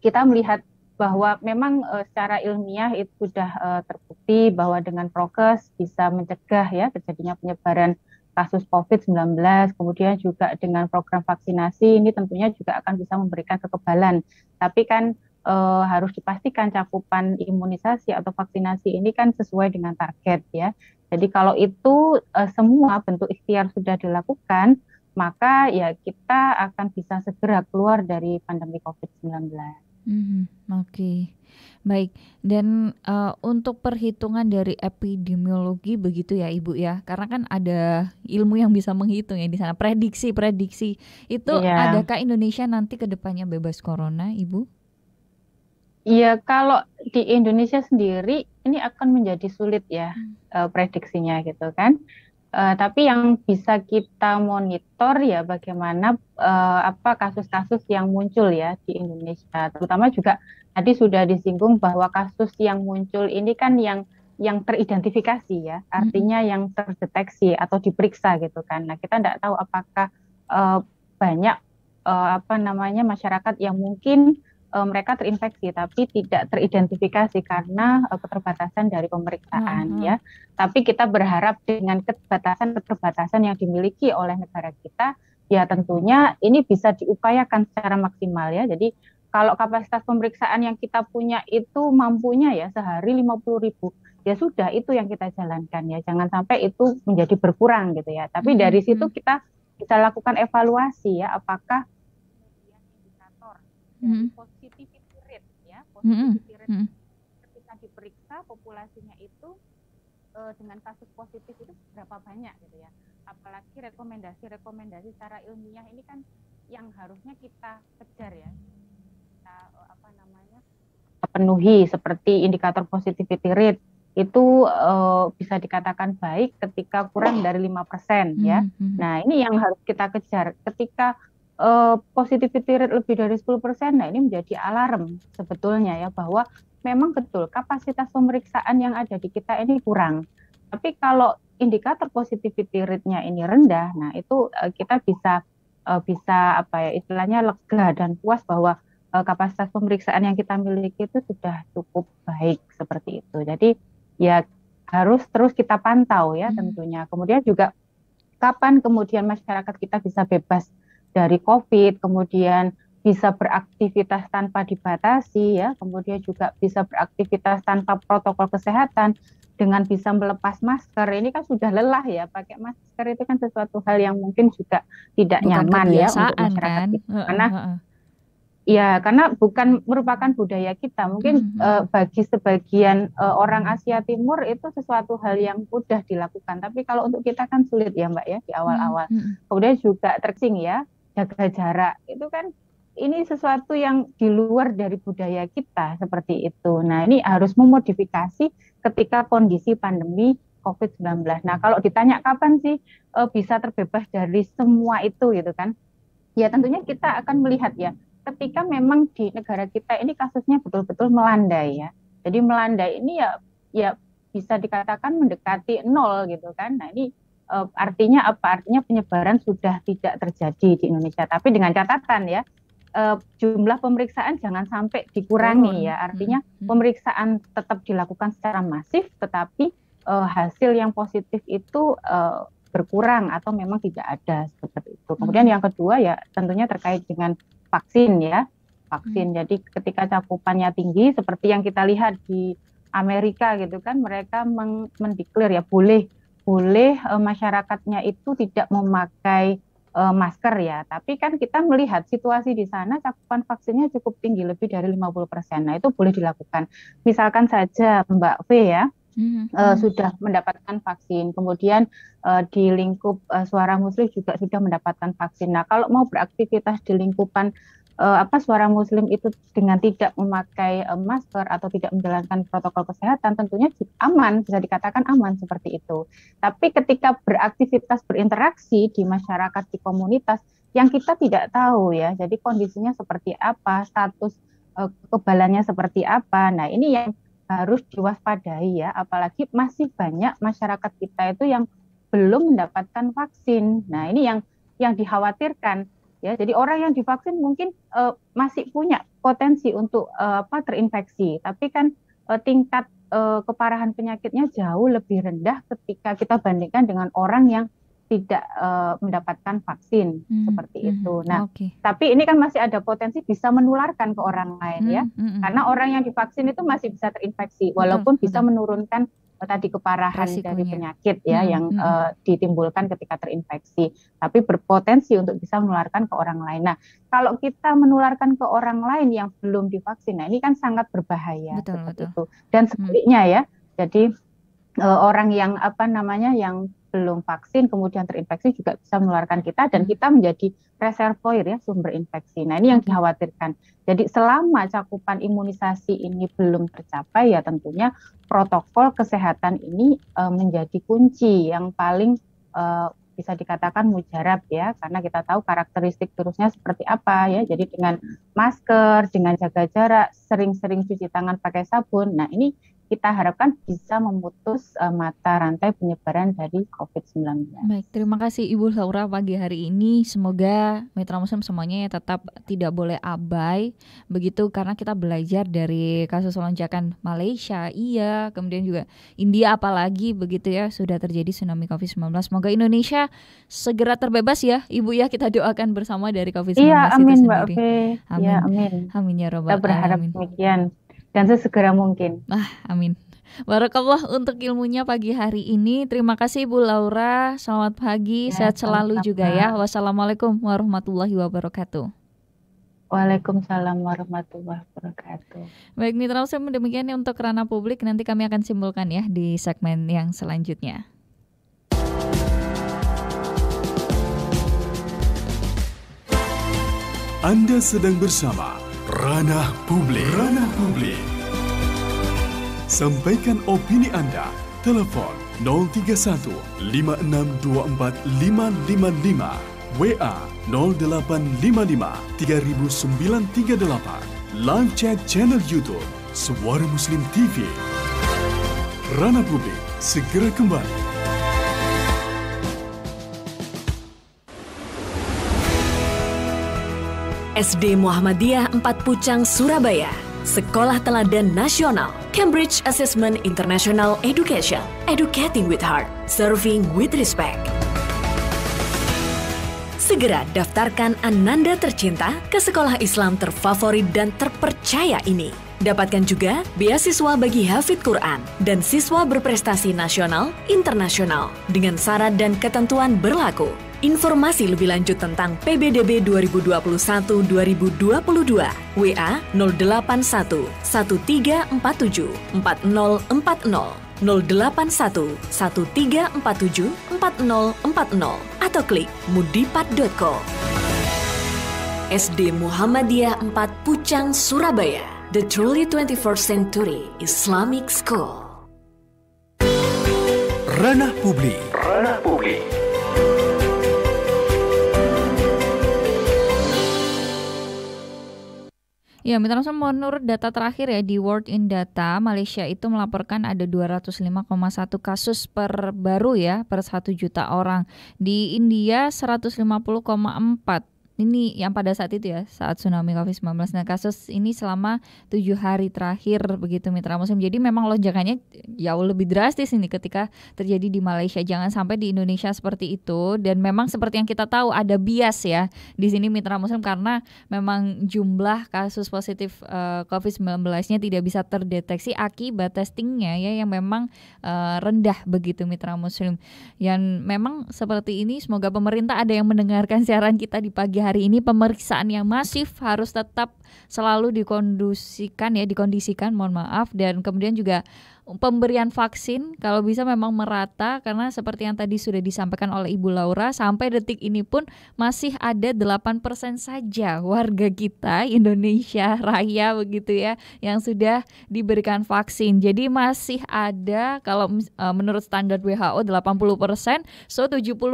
kita melihat bahwa memang secara ilmiah itu sudah terbukti bahwa dengan prokes bisa mencegah ya terjadinya penyebaran kasus COVID-19, kemudian juga dengan program vaksinasi ini tentunya juga akan bisa memberikan kekebalan. Tapi kan harus dipastikan cakupan imunisasi atau vaksinasi ini kan sesuai dengan target ya. Jadi kalau itu semua bentuk ikhtiar sudah dilakukan, maka ya kita akan bisa segera keluar dari pandemi COVID-19. Oke. Baik, dan untuk perhitungan dari epidemiologi begitu ya Ibu ya, karena kan ada ilmu yang bisa menghitung ya di sana, prediksi itu adakah Indonesia nanti ke depannya bebas corona, Ibu? Iya, kalau di Indonesia sendiri ini akan menjadi sulit ya prediksinya gitu kan. Tapi yang bisa kita monitor ya bagaimana kasus-kasus yang muncul ya di Indonesia, terutama juga tadi sudah disinggung bahwa kasus yang muncul ini kan yang teridentifikasi ya, artinya yang terdeteksi atau diperiksa gitu kan. Nah, kita tidak tahu apakah banyak masyarakat yang mungkin mereka terinfeksi tapi tidak teridentifikasi karena keterbatasan dari pemeriksaan ya. Tapi kita berharap dengan keterbatasan yang dimiliki oleh negara kita, ya tentunya ini bisa diupayakan secara maksimal ya. Jadi kalau kapasitas pemeriksaan yang kita punya itu mampunya ya sehari 50.000, ya sudah itu yang kita jalankan ya. Jangan sampai itu menjadi berkurang gitu ya. Tapi dari situ kita bisa lakukan evaluasi ya, apakah dari positivity rate ya, positivity rate ketika diperiksa populasinya itu dengan kasus positif itu berapa banyak gitu ya. Apalagi rekomendasi secara ilmiah ini kan yang harusnya kita kejar ya, kita penuhi seperti indikator positivity rate itu bisa dikatakan baik ketika kurang dari 5% ya. Nah ini yang harus kita kejar ketika positivity rate lebih dari 10%, nah ini menjadi alarm sebetulnya ya, bahwa memang betul kapasitas pemeriksaan yang ada di kita ini kurang. Tapi kalau indikator positivity rate-nya ini rendah, nah itu kita bisa istilahnya lega dan puas bahwa kapasitas pemeriksaan yang kita miliki itu sudah cukup baik seperti itu. Jadi ya harus terus kita pantau ya tentunya. Kemudian juga kapan kemudian masyarakat kita bisa bebas dari COVID, kemudian bisa beraktivitas tanpa dibatasi ya, kemudian juga bisa beraktivitas tanpa protokol kesehatan dengan bisa melepas masker. Ini kan sudah lelah ya, pakai masker itu kan sesuatu hal yang mungkin juga tidak nyaman ya untuk masyarakat kita. Karena bukan merupakan budaya kita. Mungkin bagi sebagian orang Asia Timur itu sesuatu hal yang mudah dilakukan, tapi kalau untuk kita kan sulit ya Mbak ya di awal-awal. Kemudian juga terkesing ya, jaga jarak itu kan ini sesuatu yang di luar dari budaya kita seperti itu. Nah ini harus memodifikasi ketika kondisi pandemi COVID-19. Nah kalau ditanya kapan sih bisa terbebas dari semua itu gitu kan, ya tentunya kita akan melihat ya ketika memang di negara kita ini kasusnya betul-betul melandai ya. Jadi melandai ini ya bisa dikatakan mendekati 0 gitu kan. Nah ini artinya apa? Artinya penyebaran sudah tidak terjadi di Indonesia. Tapi dengan catatan ya, jumlah pemeriksaan jangan sampai dikurangi ya. Artinya pemeriksaan tetap dilakukan secara masif, tetapi hasil yang positif itu berkurang atau memang tidak ada seperti itu. Kemudian yang kedua ya tentunya terkait dengan vaksin ya. Vaksin. Jadi ketika cakupannya tinggi seperti yang kita lihat di Amerika gitu kan, mereka mendeklar ya boleh masyarakatnya itu tidak memakai masker ya. Tapi kan kita melihat situasi di sana cakupan vaksinnya cukup tinggi, lebih dari 50%. Nah itu boleh dilakukan. Misalkan saja Mbak V ya, sudah mendapatkan vaksin, kemudian di lingkup Suara Muslim juga sudah mendapatkan vaksin. Nah kalau mau beraktivitas di lingkupan Suara Muslim itu dengan tidak memakai masker atau tidak menjalankan protokol kesehatan, tentunya aman, bisa dikatakan aman seperti itu. Tapi ketika beraktivitas berinteraksi di masyarakat, di komunitas yang kita tidak tahu ya, jadi kondisinya seperti apa, status kekebalannya seperti apa, nah ini yang harus diwaspadai ya, apalagi masih banyak masyarakat kita itu yang belum mendapatkan vaksin. Nah ini yang dikhawatirkan. Ya, jadi orang yang divaksin mungkin masih punya potensi untuk terinfeksi, tapi kan tingkat keparahan penyakitnya jauh lebih rendah ketika kita bandingkan dengan orang yang tidak mendapatkan vaksin seperti itu. Nah, tapi ini kan masih ada potensi bisa menularkan ke orang lain ya, karena orang yang divaksin itu masih bisa terinfeksi, walaupun bisa menurunkan tadi keparahan dari penyakit ya yang ditimbulkan ketika terinfeksi, tapi berpotensi untuk bisa menularkan ke orang lain. Nah, kalau kita menularkan ke orang lain yang belum divaksin, nah ini kan sangat berbahaya seperti itu. Dan sebaliknya ya, jadi orang yang yang belum vaksin kemudian terinfeksi juga bisa menularkan kita, dan kita menjadi reservoir ya sumber infeksi. Nah, ini yang dikhawatirkan. Jadi selama cakupan imunisasi ini belum tercapai, ya tentunya protokol kesehatan ini menjadi kunci yang paling bisa dikatakan mujarab ya, karena kita tahu karakteristik virusnya seperti apa ya. Jadi dengan masker, dengan jaga jarak, sering-sering cuci tangan pakai sabun. Nah, ini kita harapkan bisa memutus mata rantai penyebaran dari COVID-19. Baik, terima kasih Ibu Laura pagi hari ini. Semoga Mitra Muslim semuanya tetap tidak boleh abai begitu, karena kita belajar dari kasus lonjakan Malaysia, kemudian juga India apalagi begitu ya, sudah terjadi tsunami COVID-19. Semoga Indonesia segera terbebas ya Ibu ya, kita doakan bersama dari COVID-19 amin, itu sendiri. Mbak Oke. Amin. Ya, amin. Amin ya Rabbal Kita berharap demikian. Dan sesegera mungkin. Amin. Barakallah untuk ilmunya pagi hari ini. Terima kasih Bu Laura. Selamat pagi, sehat selalu juga ya. Wassalamualaikum warahmatullahi wabarakatuh. Waalaikumsalam warahmatullahi wabarakatuh. Baik, Mitra Muslim, demikian untuk ranah publik. Nanti kami akan simpulkan ya di segmen yang selanjutnya. Anda sedang bersama Ranah Publik. Ranah Publik. Sampaikan opini Anda. Telepon 031 5624 555. WA 0855 3938. Live chat channel YouTube Suara Muslim TV. Ranah Publik segera kembali. SD Muhammadiyah 4 Pucang Surabaya, Sekolah Teladan Nasional, Cambridge Assessment International Education, Educating with Heart, Serving with Respect. Segera daftarkan Ananda tercinta ke sekolah Islam terfavorit dan terpercaya ini. Dapatkan juga beasiswa bagi hafidz Quran dan siswa berprestasi nasional, internasional dengan syarat dan ketentuan berlaku. Informasi lebih lanjut tentang PBDB 2021-2022 WA 081 1347 4040 081 1347 4040 atau klik mudipat.co. SD Muhammadiyah 4 Pucang Surabaya, the truly 21st century Islamic School. Ranah Publik. Ranah Publik. Ya, Mitra Muslim, menurut data terakhir ya di World in Data, Malaysia itu melaporkan ada 205,1 kasus per baru ya per 1 juta orang. Di India 150,4. Ini yang pada saat itu ya, saat tsunami COVID-19. Nah, kasus ini selama 7 hari terakhir begitu Mitra Muslim. Jadi memang lonjakannya jauh lebih drastis ini ketika terjadi di Malaysia. Jangan sampai di Indonesia seperti itu. Dan memang seperti yang kita tahu ada bias ya di sini Mitra Muslim, karena memang jumlah kasus positif COVID-19-nya tidak bisa terdeteksi akibat testingnya ya yang memang rendah begitu Mitra Muslim. Yang memang seperti ini, semoga pemerintah ada yang mendengarkan siaran kita di pagi hari ini. Pemeriksaan yang masif harus tetap selalu dikondisikan, dan kemudian juga pemberian vaksin kalau bisa memang merata, karena seperti yang tadi sudah disampaikan oleh Ibu Laura, sampai detik ini pun masih ada 8% saja warga kita Indonesia Raya begitu ya yang sudah diberikan vaksin. Jadi masih ada, kalau menurut standar WHO 80%, so 72%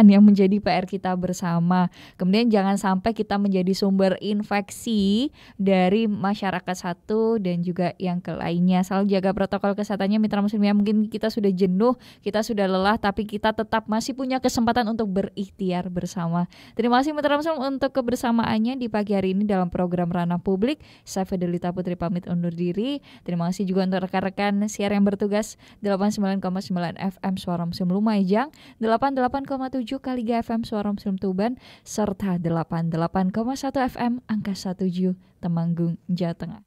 yang menjadi PR kita bersama. Kemudian jangan sampai kita menjadi sumber infeksi kembali dari masyarakat satu dan juga yang ke lainnya. Selalu jaga protokol kesehatannya mitra muslim ya. Mungkin kita sudah jenuh, kita sudah lelah, tapi kita tetap masih punya kesempatan untuk berikhtiar bersama. Terima kasih mitra muslim untuk kebersamaannya di pagi hari ini dalam program Ranah Publik. Saya Fidelita Putri pamit undur diri. Terima kasih juga untuk rekan-rekan siar yang bertugas 89,9 FM Suara Muslim Lumajang, 88,7 Kaliga FM Suara Muslim Tuban, serta 88,1 FM Angkasa 7 Temanggung, Jawa Tengah.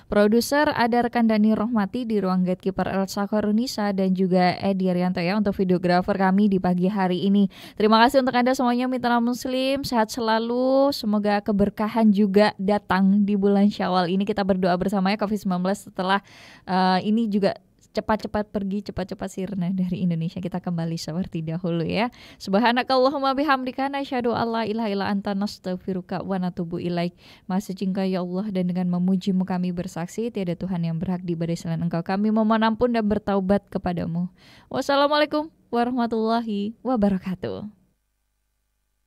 Produser ada rekan Dani Rohmati, di ruang gatekeeper Elsa Korunisa dan juga Edi Arianto ya untuk videografer kami di pagi hari ini. Terima kasih untuk Anda semuanya mitra muslim, sehat selalu, semoga keberkahan juga datang di bulan Syawal ini. Kita berdoa bersama ya, COVID-19 setelah ini juga cepat-cepat pergi, cepat-cepat sirna dari Indonesia. Kita kembali seperti dahulu ya. Subhanakallahumma bihamdika nasyhadu alla ilaha illa anta nastaghfiruka wa natubu ilaik. Maha suci Engkau ya Allah, dan dengan memujimu kami bersaksi tiada Tuhan yang berhak diibadahi selain Engkau. Kami memohon ampun dan bertaubat kepadamu. Wassalamualaikum warahmatullahi wabarakatuh.